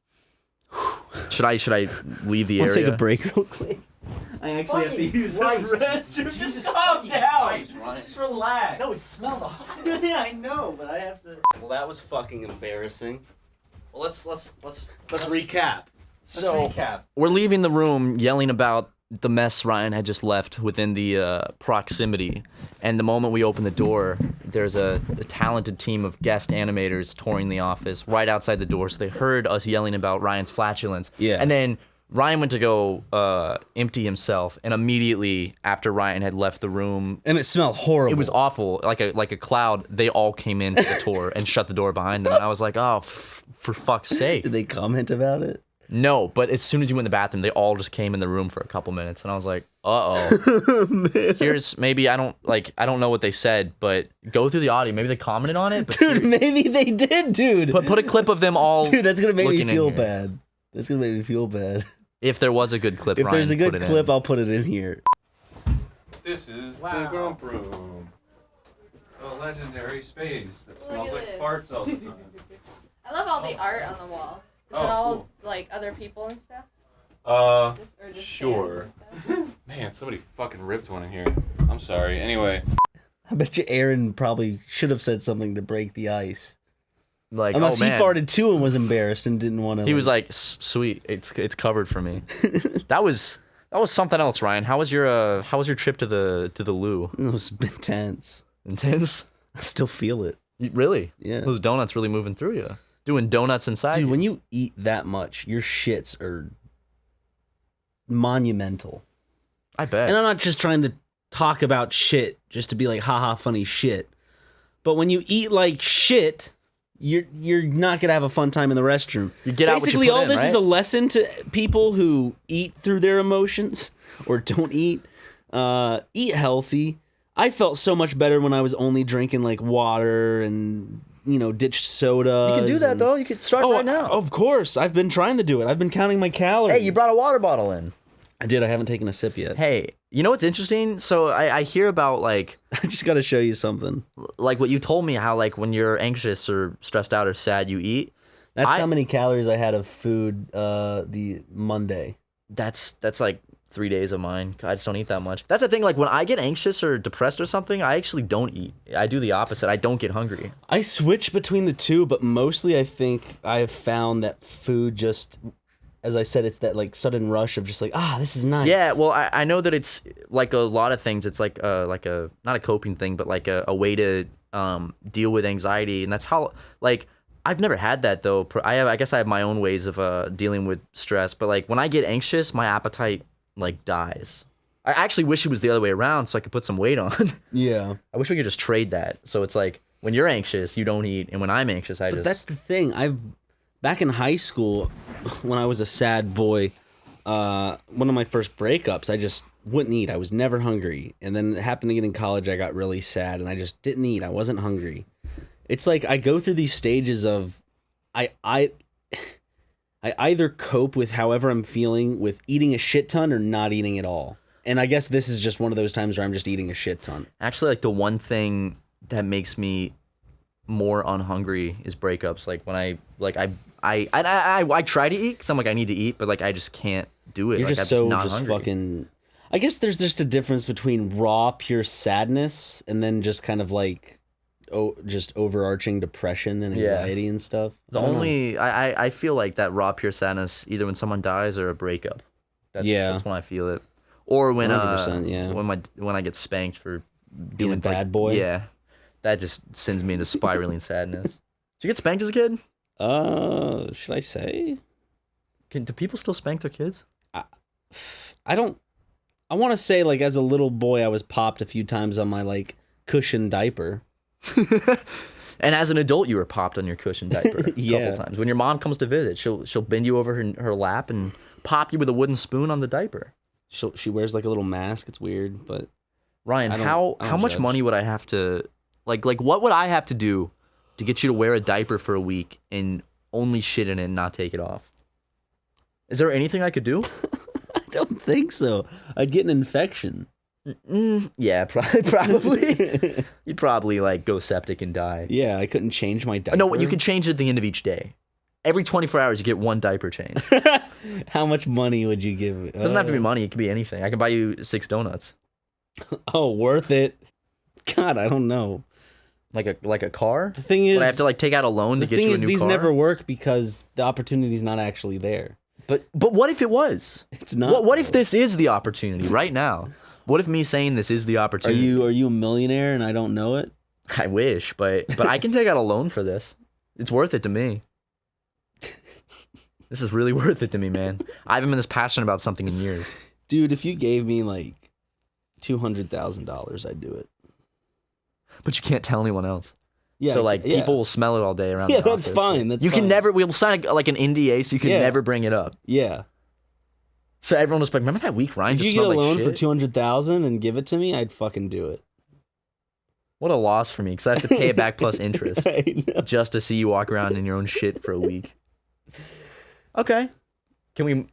should I leave the Let's area? take a break real quick. I actually have to use the restroom. Just calm down. Just relax. No, it smells awful. Yeah, I know, but I have to. Well, that was fucking embarrassing. Well, let's Let's recap. So we're leaving the room yelling about the mess Ryan had just left within the proximity. And the moment we open the door, there's a talented team of guest animators touring the office right outside the door. So they heard us yelling about Ryan's flatulence. Yeah. And then Ryan went to go empty himself, and immediately after Ryan had left the room, And it smelled horrible. it was awful, like a cloud. They all came into the tour and shut the door behind them. And I was like, oh, for fuck's sake. Did they comment about it? No, but as soon as you went in the bathroom, they all just came in the room for a couple minutes, and I was like, uh-oh. Here's maybe I don't know what they said, but go through the audio. Maybe they commented on it. But Dude, maybe they did, dude. put a clip of them all. Dude, that's gonna make me looking in feel here. bad. That's gonna make me feel bad. If there was a good clip, If Ryan, there's a put good it clip, in. I'll put it in here. This is the Grump Room. A legendary space that smells at like this. farts all the time. I love all the art on the wall. Is Oh, it all cool. like other people and stuff? Or just Sure. fans and stuff? Man, somebody fucking ripped one in here. I'm sorry. Anyway, I bet you Aaron probably should have said something to break the ice. Like, Unless oh, he man. farted too and was embarrassed and didn't want to. He was like, "Sweet, it's covered for me." That was something else, Ryan. How was your trip to the loo? It was intense. Intense? I still feel it. Really? Yeah. Those donuts really moving through you. Doing donuts inside. Dude, you. when you eat that much, your shits are monumental. I bet. And I'm not just trying to talk about shit just to be like, haha, funny shit. But when you eat like shit, you're not gonna have a fun time in the restroom. You get out what you Basically, put all in, this is right? a lesson to people who eat through their emotions or don't eat. Eat healthy. I felt so much better when I was only drinking like water and ditched soda. You can do that though. You can start right now. Of course, I've been trying to do it. I've been counting my calories. Hey, you brought a water bottle in. I did. I haven't taken a sip yet. Hey, you know what's interesting? So I hear about like I just got to show you something. what you told me, how like when you're anxious or stressed out or sad, you eat. That's how many calories I had of food the Monday. That's like 3 days of mine. I just don't eat that much. That's the thing. Like when I get anxious or depressed or something, I actually don't eat. I do the opposite. I don't get hungry. I switch between the two, but mostly I think I have found that food just, as I said, it's that like sudden rush of just like, this is nice. Yeah, well, I know that it's like a lot of things. It's like a not a coping thing, but like a way to deal with anxiety, and that's how like I've never had that though. I guess I have my own ways of dealing with stress, but like when I get anxious, my appetite like dies. I actually wish it was the other way around so I could put some weight on. Yeah. I wish we could just trade that. So it's like when you're anxious, you don't eat, and when I'm anxious, But that's the thing. Back in high school, when I was a sad boy, one of my first breakups, I just wouldn't eat. I was never hungry. And then it happened again in college. I got really sad and I just didn't eat. I wasn't hungry. It's like I go through these stages of I either cope with however I'm feeling with eating a shit ton or not eating at all. And I guess this is just one of those times where I'm just eating a shit ton. actually like the one thing that makes me more unhungry is breakups. Like when I try to eat because I'm like I need to eat, but like I just can't do it. You're like, just I'm so not just hungry. fucking. I guess there's just a difference between raw, pure sadness and then just kind of like, just overarching depression and Yeah. anxiety and stuff. The only I feel like that raw pure sadness either when someone dies or a breakup. That's when I feel it. Or when 100%, yeah. when I get spanked for Being a like, bad boy? Yeah, that just sends me into spiraling sadness. Did you get spanked as a kid? Should I say? Do people still spank their kids? I don't. I want to say like as a little boy, I was popped a few times on my like cushion diaper. And as an adult, you were popped on your cushion diaper a Yeah. couple times. When your mom comes to visit, she'll bend you over her lap and pop you with a wooden spoon on the diaper. She wears like a little mask. It's weird, but Ryan, I don't- how I don't much judge. money would I have to like what would I have to do to get you to wear a diaper for a week and only shit in it and not take it off? Is there anything I could do? I don't think so. I'd get an infection. Yeah, probably. You'd probably like go septic and die. Yeah, I couldn't change my diaper. No, you can change it at the end of each day. Every 24 hours, you get one diaper change. How much money would you give? It doesn't have to be money. It could be anything. I can buy you 6 donuts. Oh, worth it. God, I don't know. Like a car? The thing is, Would I have to like take out a loan the to get thing you a is, new these car? never work because the opportunity's not actually there. But what if it was? It's not. What if this is the opportunity right now? What if me saying this is the Are opportunity? you a millionaire and I don't know it? I wish, but I can take out a loan for this. It's worth it to me. This is really worth it to me, man. I haven't been this passionate about something in years. Dude, if you gave me like $200,000, I'd do it. But you can't tell anyone else. Yeah, So like yeah. people will smell it all day around. Yeah, the that's office, fine. but That's you can fine. never. We'll sign like an NDA, so you can Yeah. never bring it up. Yeah. So everyone was like, "Remember that week Ryan If just you get a smelled like loan shit?" for $200,000 and give it to me, I'd fucking do it. What a loss for me, because I have to pay it back plus interest I know. just to see you walk around in your own shit for a week. Okay, can we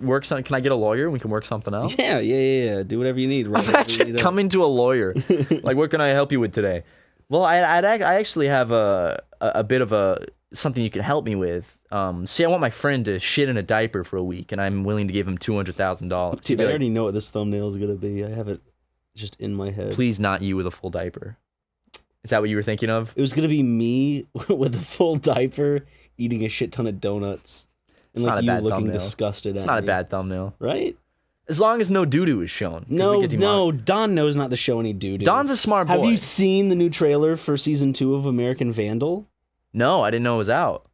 work something? Can I get a lawyer and we can work something out? Yeah. Do whatever you need. Write whatever you Imagine need up. coming to a lawyer. Like, what can I help you with today? Well, I actually have a bit of something you can help me with. See, I want my friend to shit in a diaper for a week, and I'm willing to give him $200,000. Dude, I already know what this thumbnail is gonna be. I have it just in my head. Please, not you with a full diaper. Is that what you were thinking of? It was gonna be me with a full diaper eating a shit ton of donuts. And It's not like a you bad looking thumbnail. disgusted It's at not a me. bad thumbnail. Right? As long as no doo-doo is shown. 'cause we No, get demon- Don knows not to show any dude. Don's a smart boy. Have you seen the new trailer for season 2 of American Vandal? No, I didn't know it was out.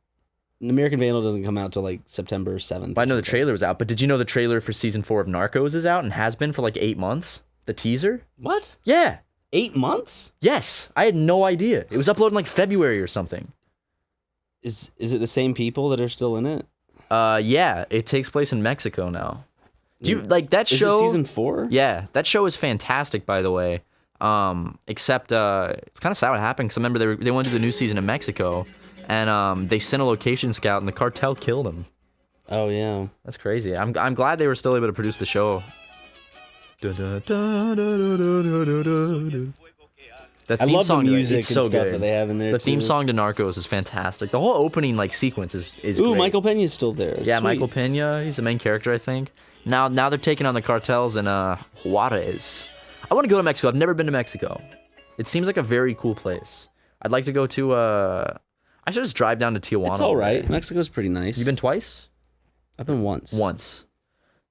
American Vandal doesn't come out till like September 7th. I know the trailer was out, but did you know the trailer for season 4 of Narcos is out and has been for like 8 months? The teaser? What? Yeah. 8 months? Yes. I had no idea. It was uploaded in like February or something. Is it the same people that are still in it? Yeah, it takes place in Mexico now. Do you like that Is show? it season 4? Yeah, that show is fantastic, by the way. Except it's kind of sad what happened because I remember they went to the new season in Mexico, and they sent a location scout, and the cartel killed him. Oh yeah. That's crazy. I'm glad they were still able to produce the show. The I theme love the song to it, music it's and so stuff good. that they have in there. The theme too. song to Narcos is fantastic. The whole opening like sequence is Ooh, great. Michael Peña's still there. Yeah, Sweet. Michael Pena. He's the main character, I think. Now they're taking on the cartels in Juarez. I want to go to Mexico. I've never been to Mexico. It seems like a very cool place. I'd like to go to. I should just drive down to Tijuana. It's all one right. day. Mexico's pretty nice. You been twice? I've been once. Once.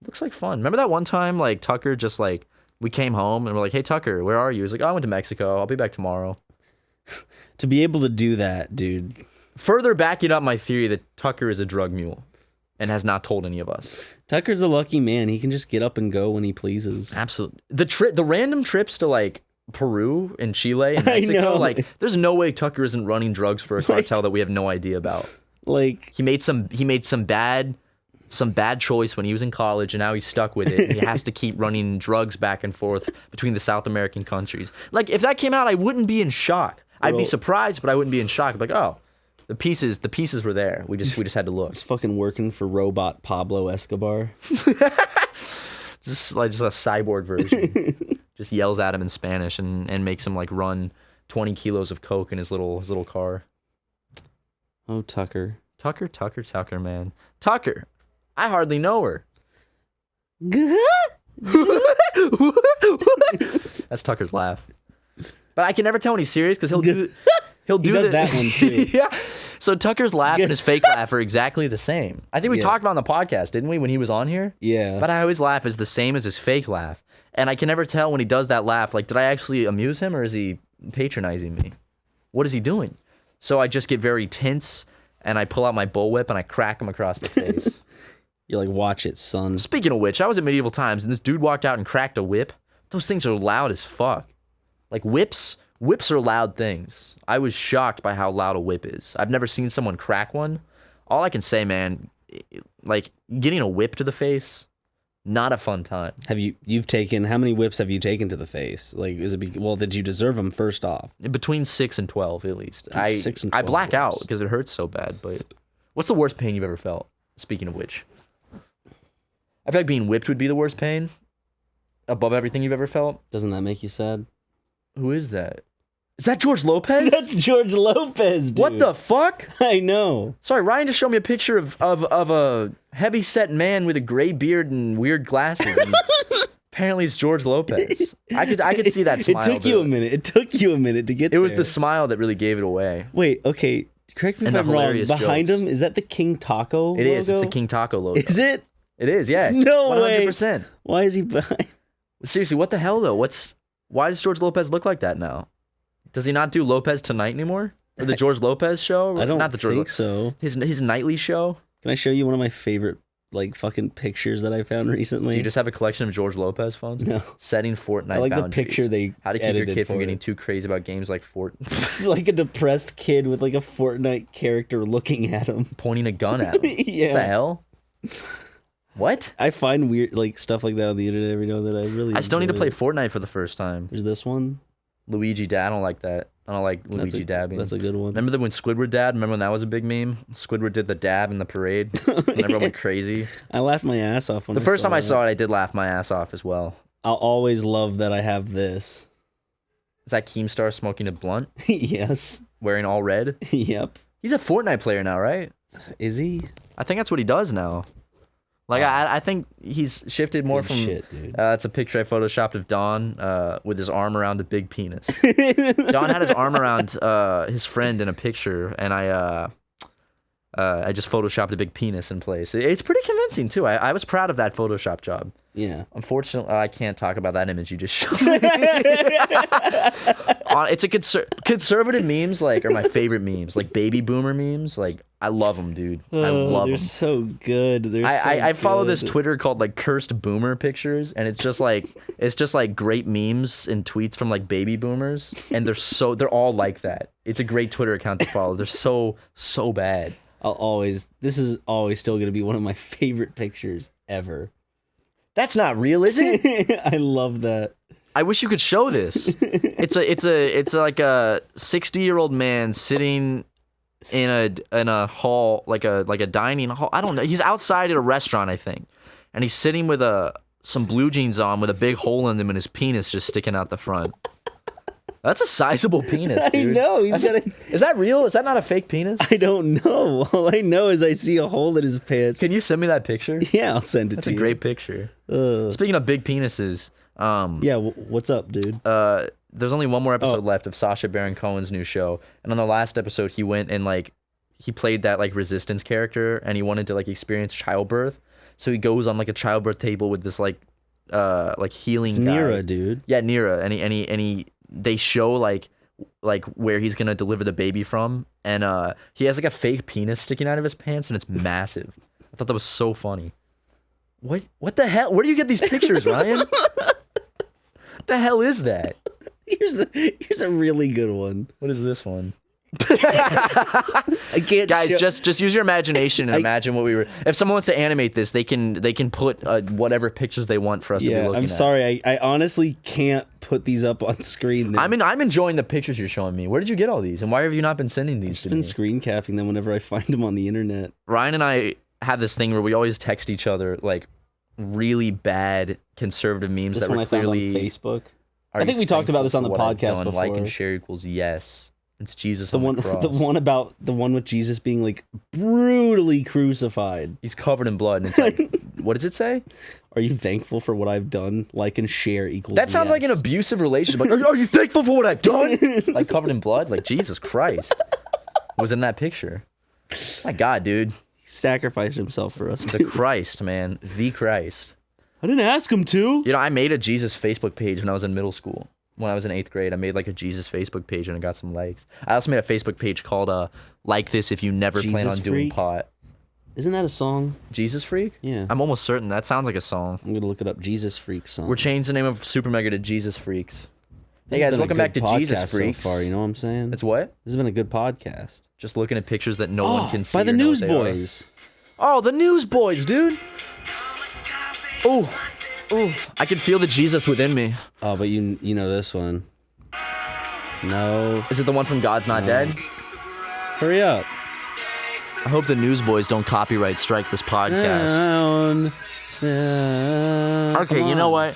Looks like fun. Remember that one time, like Tucker just like we came home and we're like, "Hey Tucker, where are you?" He's like, "Oh, I went to Mexico. I'll be back tomorrow." To be able to do that, dude. Further backing up my theory that Tucker is a drug mule and has not told any of us. Tucker's a lucky man. He can just get up and go when he pleases. Absolutely. The random trips to like Peru and Chile and I Mexico, know. like there's no way Tucker isn't running drugs for a cartel that we have no idea about. Like, He made some bad choice when he was in college and now he's stuck with it. And he has to keep running drugs back and forth between the South American countries. Like if that came out, I wouldn't be in shock. I'd be Well- surprised, but I wouldn't be in shock. I'd be like, oh, the pieces were there. We just had to look. he's fucking working for robot Pablo Escobar. Just a cyborg version. Just yells at him in Spanish and makes him like run 20 kilos of coke in his little car. Oh, Tucker. Tucker, man. Tucker. I hardly know her. That's Tucker's laugh. But I can never tell when he's serious because he'll do He does the- that one too. Yeah. So Tucker's laugh and his fake laugh are exactly the same. I think we Yeah. talked about it on the podcast, didn't we, when he was on here? Yeah. But I always laugh is the same as his fake laugh. And I can never tell when he does that laugh, like, did I actually amuse him or is he patronizing me? What is he doing? So I just get very tense and I pull out my bullwhip and I crack him across the face. You're like, watch it, son. Speaking of which, I was at Medieval Times and this dude walked out and cracked a whip. Those things are loud as fuck. Like whips are loud things. I was shocked by how loud a whip is. I've never seen someone crack one. All I can say, man, like getting a whip to the face, not a fun time. You've taken, how many whips have you taken to the face? Like, did you deserve them first off? Between 6 and 12 at least. Between 6 and I 12 black out whips. because it hurts so bad. But what's the worst pain you've ever felt? Speaking of which, I feel like being whipped would be the worst pain above everything you've ever felt. Doesn't that make you sad? Who is that? Is that George Lopez? That's George Lopez, dude. What the fuck? I know. Sorry, Ryan just showed me a picture of a heavy-set man with a gray beard and weird glasses. And apparently, it's George Lopez. I could see that smile. It took you a minute. It took you a minute to get It was there. the smile that really gave it away. Wait, okay. Correct me if And the I'm wrong. hilarious Behind jokes. him, is that the King Taco? It is. It's logo? the King Taco logo. Is it? It is. Yeah. No way. 100%. Why is he behind? Seriously, what the hell though? Why does George Lopez look like that now? Does he not do Lopez Tonight anymore? Or the George Lopez show? I don't Not the George think so. His nightly show? Can I show you one of my favorite like fucking pictures that I found recently? Do you just have a collection of George Lopez phones? No. Setting Fortnite I like the boundaries. picture they How to keep your edited kid from for getting it. too crazy about games like Fortnite. like a depressed kid with like a Fortnite character looking at him. Pointing a gun at him. Yeah. What the hell? What? I find weird like stuff like that on the internet every now and then. I really I still need to play enjoy it. Fortnite for the first time. There's this one. Luigi Dad. I don't like that. I don't like Luigi dabbing. That's a good one. Remember when Squidward dad? Remember when that was a big meme? Squidward did the dab in the parade, and everyone went crazy. I laughed my ass off when The first time I that. saw it, I did laugh my ass off as well. I'll always love that I have this. Is that Keemstar smoking a blunt, Yes. wearing all red? Yep. He's a Fortnite player now, right? Is he? I think that's what he does now. Like I think he's shifted more Good from. shit, dude. It's a picture I photoshopped of Don with his arm around a big penis. Don had his arm around his friend in a picture, and I just photoshopped a big penis in place. It's pretty convincing too. I was proud of that Photoshop job. Yeah. Unfortunately, I can't talk about that image you just showed me. It's a conservative memes are my favorite memes, like baby boomer memes. Like I love them, dude. I love They're them. so good. I follow good. this Twitter called like cursed boomer pictures, and it's just like great memes and tweets from like baby boomers, and they're all like that. It's a great Twitter account to follow. They're so bad. This is always still going to be one of my favorite pictures ever. That's not real, is it? I love that. I wish you could show this. It's like a 60-year-old man sitting in a hall, like a dining hall. I don't know. He's outside at a restaurant, I think, and he's sitting with some blue jeans on with a big hole in them and his penis just sticking out the front. That's a sizable penis, dude. I know. Is that real? Is that not a fake penis? I don't know. All I know is I see a hole in his pants. Can you send me that picture? Yeah, I'll send it That's to a you. great picture. Ugh. Speaking of big penises, Yeah, what's up, dude? there's only one more episode left of Sacha Baron Cohen's new show, and on the last episode he went and he played that like resistance character, and he wanted to like experience childbirth, so he goes on like a childbirth table with this like healing It's guy. Nira, dude. Yeah, Nira, and he they show like where he's gonna deliver the baby from, and he has like a fake penis sticking out of his pants, and it's massive. I thought that was so funny. What the hell? Where do you get these pictures, Ryan? The hell is that? Here's a really good one. What is this one? I can't. Guys, just use your imagination and imagine what we were. If someone wants to animate this, they can put whatever pictures they want for us to be Yeah, looking I'm at. sorry. I honestly can't put these up on screen. I'm enjoying the pictures you're showing me. Where did you get all these, and why have you not been sending these to I've been me? screen capping them whenever I find them on the internet. Ryan and I have this thing where we always text each other like really bad conservative memes This that one were I found on clearly. Facebook. Are I think you we talked about this on the thankful for what I've podcast done? Like before. and share equals yes. It's Jesus The on one, the cross. the one with Jesus being like brutally crucified. He's covered in blood, and it's like, what does it say? Are you thankful for what I've done? Like and share equals. That sounds like an yes. abusive relationship. Like, are you thankful for what I've done? Like covered in blood? Like Jesus Christ was in that picture. My God, dude. He sacrificed himself for us. The Dude. Christ, man. The Christ. I didn't ask him to. You know, I made a Jesus Facebook page when I was in middle school. When I was in 8th grade, I made like a Jesus Facebook page and I got some likes. I also made a Facebook page called Like This If You Never Plan Jesus on Doing Freak? Pot. Isn't that a song? Jesus Freak? Yeah. I'm almost certain. That sounds like a song. I'm gonna look it up. Jesus Freak song. We're changing the name of SuperMega to Jesus Freaks. This Hey has guys, been a welcome back good to Jesus podcast Freaks. So far, you know what I'm saying? It's what? This has been a good podcast. Just looking at pictures that no one can see. By the or know what they Newsboys. are. Oh, the Newsboys, dude. Oh, I can feel the Jesus within me. Oh, but you know this one. No. Is it the one from God's Not Dead? Hurry up. I hope the Newsboys don't copyright strike this podcast. Okay, you know what?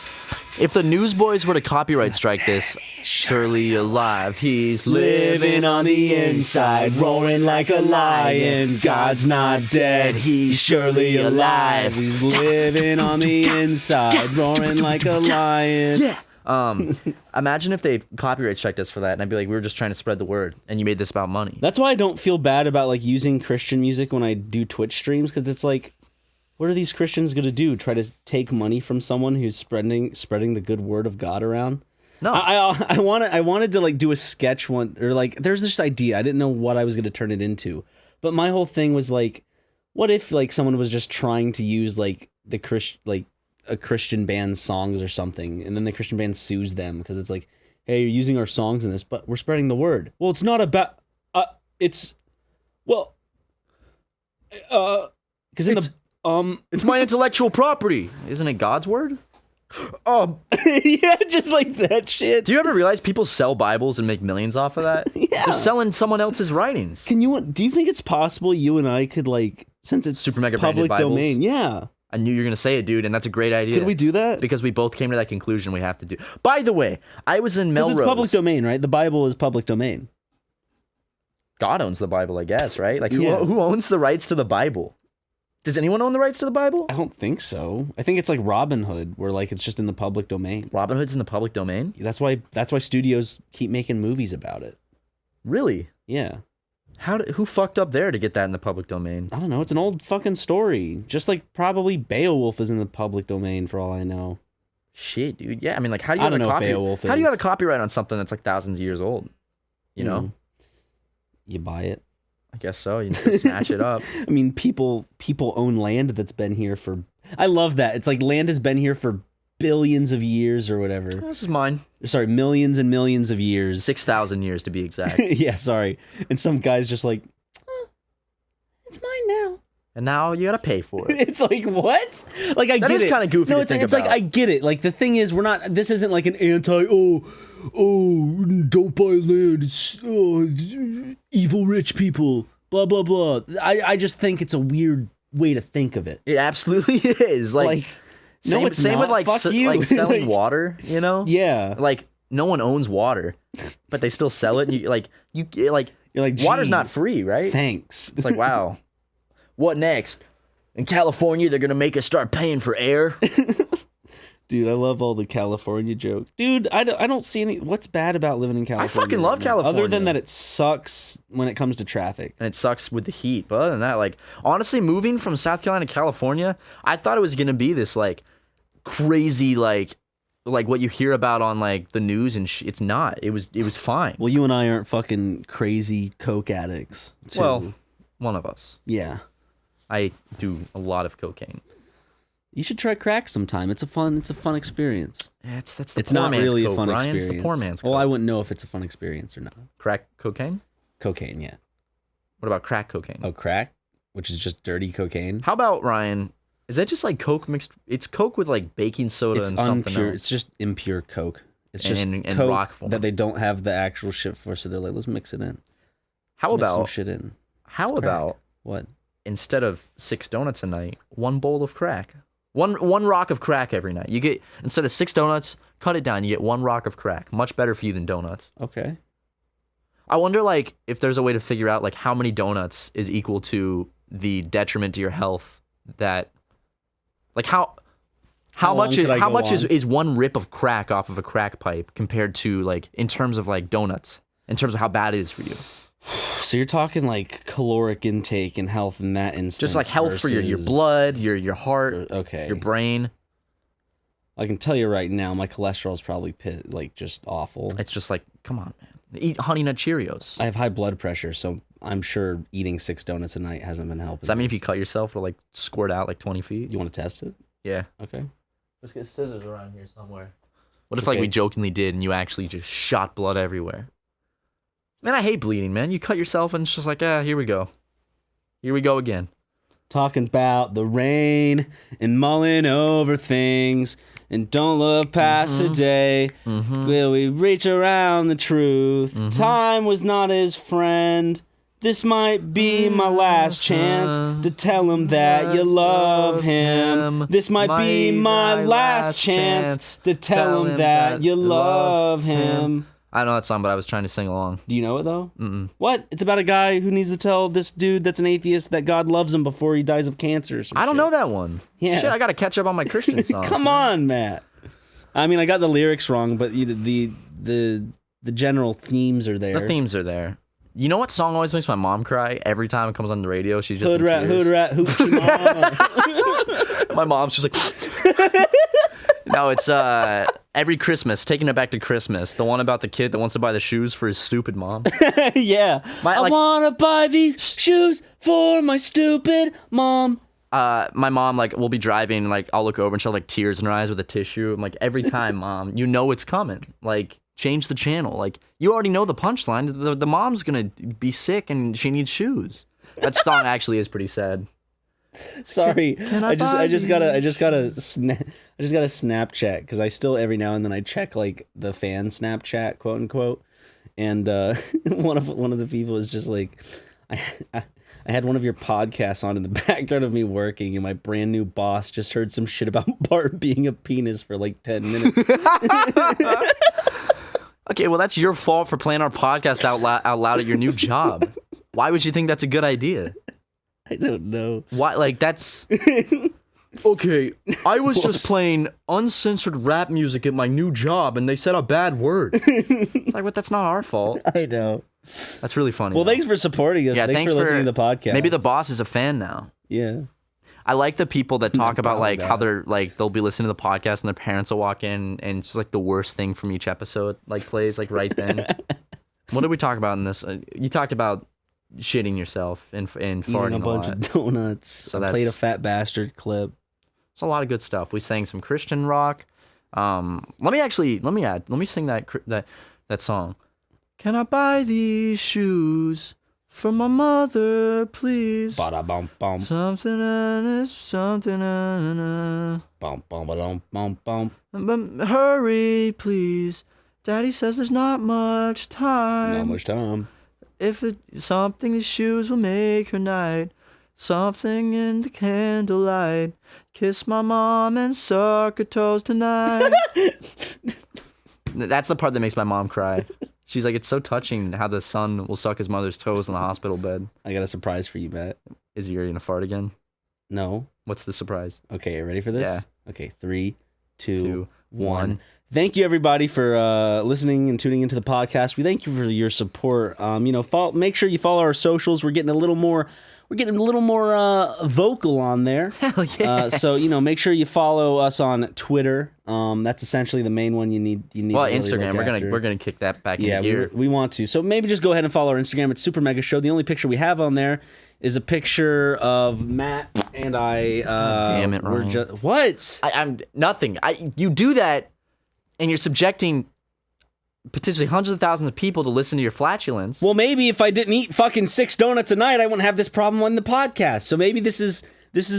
If the Newsboys were to copyright strike this, surely alive, he's living on the inside, roaring like a lion. God's not dead, he's surely alive. He's living on the inside, roaring like a lion. Yeah. Imagine if they copyright checked us for that, and I'd be like, we were just trying to spread the word, and you made this about money. That's why I don't feel bad about like using Christian music when I do Twitch streams, because it's like, what are these Christians gonna do? Try to take money from someone who's spreading the good word of God around? No, I wanted to like do a sketch one, or like there's this idea. I didn't know what I was gonna turn it into, but my whole thing was like, what if like someone was just trying to use like a Christian band's songs or something, and then the Christian band sues them because it's like, hey, you're using our songs in this, but we're spreading the word. Well, it's not about it's because in it's my intellectual property. Isn't it God's word? Yeah, just like that shit. Do you ever realize people sell Bibles and make millions off of that? Yeah. They're selling someone else's writings. Do you think it's possible you and I could like, since it's SuperMega branded public Bibles? domain, yeah. I knew you were going to say it, dude, and that's a great idea. Could we do that? Because we both came to that conclusion we have to do. By the way, I was in Melrose. Because it's public domain, right? The Bible is public domain. God owns the Bible, I guess, right? Like, Yeah. who owns the rights to the Bible? Does anyone own the rights to the Bible? I don't think so. I think it's like Robin Hood, where like it's just in the public domain. Robin Hood's in the public domain? That's why studios keep making movies about it. Really? Yeah. Who fucked up there to get that in the public domain? I don't know. It's an old fucking story. Just like probably Beowulf is in the public domain for all I know. Shit, dude. Yeah, I mean, like, how do you I have don't a know if copyright? Beowulf How do you is. have a copyright on something that's like thousands of years old? You know? You buy it. I guess so. You just snatch it up. I mean, people own land that's been here for... I love that. It's like land has been here for billions of years or whatever. This is mine. Sorry, millions and millions of years. 6,000 years to be exact. Yeah, sorry. And some guy's just like, it's mine now. And now you gotta pay for it. It's like, what? Like, I That get is it. kinda goofy No, to it's, think it's like, about. I get it. Like, the thing is, this isn't like an don't buy land. It's evil rich people. Blah, blah, blah. I just think it's a weird way to think of it. It absolutely is. Like no, it's same not. with like Fuck you. like selling Like, water, you know? Yeah. Like no one owns water, but they still sell it. And you like You're like, water's gee, not free, right? Thanks. It's like, wow. What next? In California, they're gonna make us start paying for air. Dude, I love all the California jokes. Dude, I don't see any... What's bad about living in California? fucking love now? California. Other than that it sucks when it comes to traffic. And it sucks with the heat. But other than that, like, honestly, moving from South Carolina to California, I thought it was gonna be this like crazy like what you hear about on like the news and it's not. It was fine. Well, you and I aren't fucking crazy coke addicts. Too. Well, one of us. Yeah. I do a lot of cocaine. You should try crack sometime. It's a fun experience. Yeah, that's the It's poor not man's really coke, a fun Ryan. experience. It's the poor man's Well, coke. I wouldn't know if it's a fun experience or not. Crack cocaine? Cocaine, yeah. What about crack cocaine? Oh, crack, which is just dirty cocaine. How about, Ryan, is that just like coke mixed? It's coke with like baking soda It's and something unpure. else. It's just impure coke. It's And just in coke rock form. that they don't have the actual shit for, so they're like, let's mix it in. How Let's mix some about shit in? how It's crack. about What? instead of 6 donuts a night, 1 bowl of crack? One rock of crack every night. You get, instead of 6 donuts, cut it down. You get 1 rock of crack. Much better for you than donuts. Okay. I wonder, like, if there's a way to figure out, like, how many donuts is equal to the detriment to your health that, like, how much long is could I how go much on? is 1 rip of crack off of a crack pipe compared to, like, in terms of like donuts, in terms of how bad it is for you? So you're talking like caloric intake and health in that instance. Just like health for your versus- blood, your heart, Okay. your brain. I can tell you right now, my cholesterol's probably like just awful. It's just like, come on, man. Eat Honey Nut Cheerios. I have high blood pressure, so I'm sure eating 6 donuts a night hasn't been helping. Does that mean if you cut yourself, it'll like squirt out like 20 feet? You want to test it? Yeah. Okay. Let's get scissors around here somewhere. What if like we Okay. jokingly did and you actually just shot blood everywhere? Man, I hate bleeding, man. You cut yourself and it's just like, here we go. Here we go again. Talking about the rain and mulling over things and don't look past a day. Will we reach around the truth? Time was not his friend. This might be my last chance to tell him that you love him. This might be my last chance to tell him that you love him. I know that song, but I was trying to sing along. Do you know it though? Mm-mm. What? It's about a guy who needs to tell this dude that's an atheist that God loves him before he dies of cancer. Or some I don't shit. know that one. Yeah. Shit, I gotta catch up on my Christian songs. Come on, Matt. I mean, I got the lyrics wrong, but the general themes are there. The themes are there. You know what song always makes my mom cry? Every time it comes on the radio, she's just Hood rat, hoochie mama. My mom's just like... No, it's every Christmas, taking it back to Christmas. The one about the kid that wants to buy the shoes for his stupid mom. Yeah. I want to buy these shoes for my stupid mom. My mom, like, will be driving, like, I'll look over and she'll have, like, tears in her eyes with a tissue. I'm like, every time, Mom, you know it's coming. Like, change the channel. Like, you already know the punchline. The mom's gonna be sick and she needs shoes. That song actually is pretty sad. Sorry, I just got a Snapchat because I still every now and then I check like the fan Snapchat, quote unquote, and one of the people is just like, I had one of your podcasts on in the background of me working, and my brand new boss just heard some shit about Bart being a penis for like 10 minutes. Okay, well that's your fault for playing our podcast out loud at your new job. Why would you think that's a good idea? I don't know. Why? Like, that's... Okay, I was just playing uncensored rap music at my new job, and they said a bad word. It's like, but that's not our fault. I know. That's really funny. Well, thanks for supporting us. Yeah, thanks for listening to the podcast. Maybe the boss is a fan now. Yeah. I like the people that talk about, like, how they're, like, they'll be listening to the podcast, and their parents will walk in, and it's just, like, the worst thing from each episode, like, plays, like, right then. What did we talk about in this? You talked about shitting yourself and farting Eating a bunch of donuts. So I played a fat bastard clip. It's a lot of good stuff. We sang some Christian rock. Let me sing that song. Can I buy these shoes for my mother, please? Ba-da-bum-bum. Something Bum-bum-ba-dum-bum-bum. Hurry, please. Daddy says there's not much time. Not much time. Something these shoes will make her night. Something in the candlelight. Kiss my mom and suck her toes tonight. That's the part that makes my mom cry. She's like, it's so touching how the son will suck his mother's toes in the hospital bed. I got a surprise for you, Matt. Is he gonna fart again? No. What's the surprise? Okay, you ready for this? Yeah. Okay, 3, 2, 1. Thank you, everybody, for listening and tuning into the podcast. We thank you for your support. Make sure you follow our socials. We're getting a little more vocal on there. Hell yeah. So make sure you follow us on Twitter. That's essentially the main one you need. Well, to really Instagram. look We're gonna kick that back into gear. We want to. So maybe just go ahead and follow our Instagram. It's SuperMega Show. The only picture we have on there is a picture of Matt and I. Damn it, Ryan. What? I'm nothing. You do that, and you're subjecting potentially hundreds of thousands of people to listen to your flatulence. Well, maybe if I didn't eat fucking 6 donuts a night, I wouldn't have this problem on the podcast. So maybe this is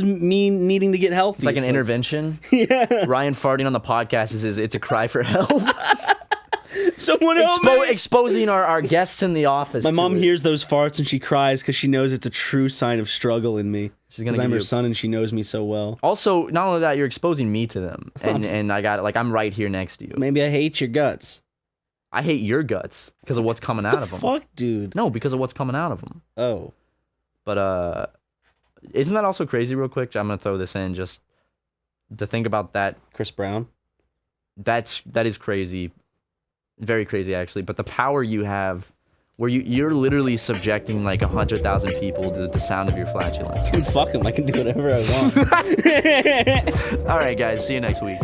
me needing to get healthy. It's like an intervention. Yeah. Ryan farting on the podcast it's a cry for help. Someone help me. Exposing our guests in the office. My mom hears those farts and she cries because she knows it's a true sign of struggle in me. Because I'm her son and she knows me so well. Also, not only that, you're exposing me to them, and I got it. Like, I'm right here next to you. Maybe I hate your guts. I hate your guts because of what's coming out of them. Fuck, dude. No, because of what's coming out of them. Oh. But isn't that also crazy? Real quick, I'm gonna throw this in just to think about that. Chris Brown. That is crazy, very crazy actually. But the power you have, where you're literally subjecting like 100,000 people to the sound of your flatulence. Fuck them. I can do whatever I want. All right, guys. See you next week.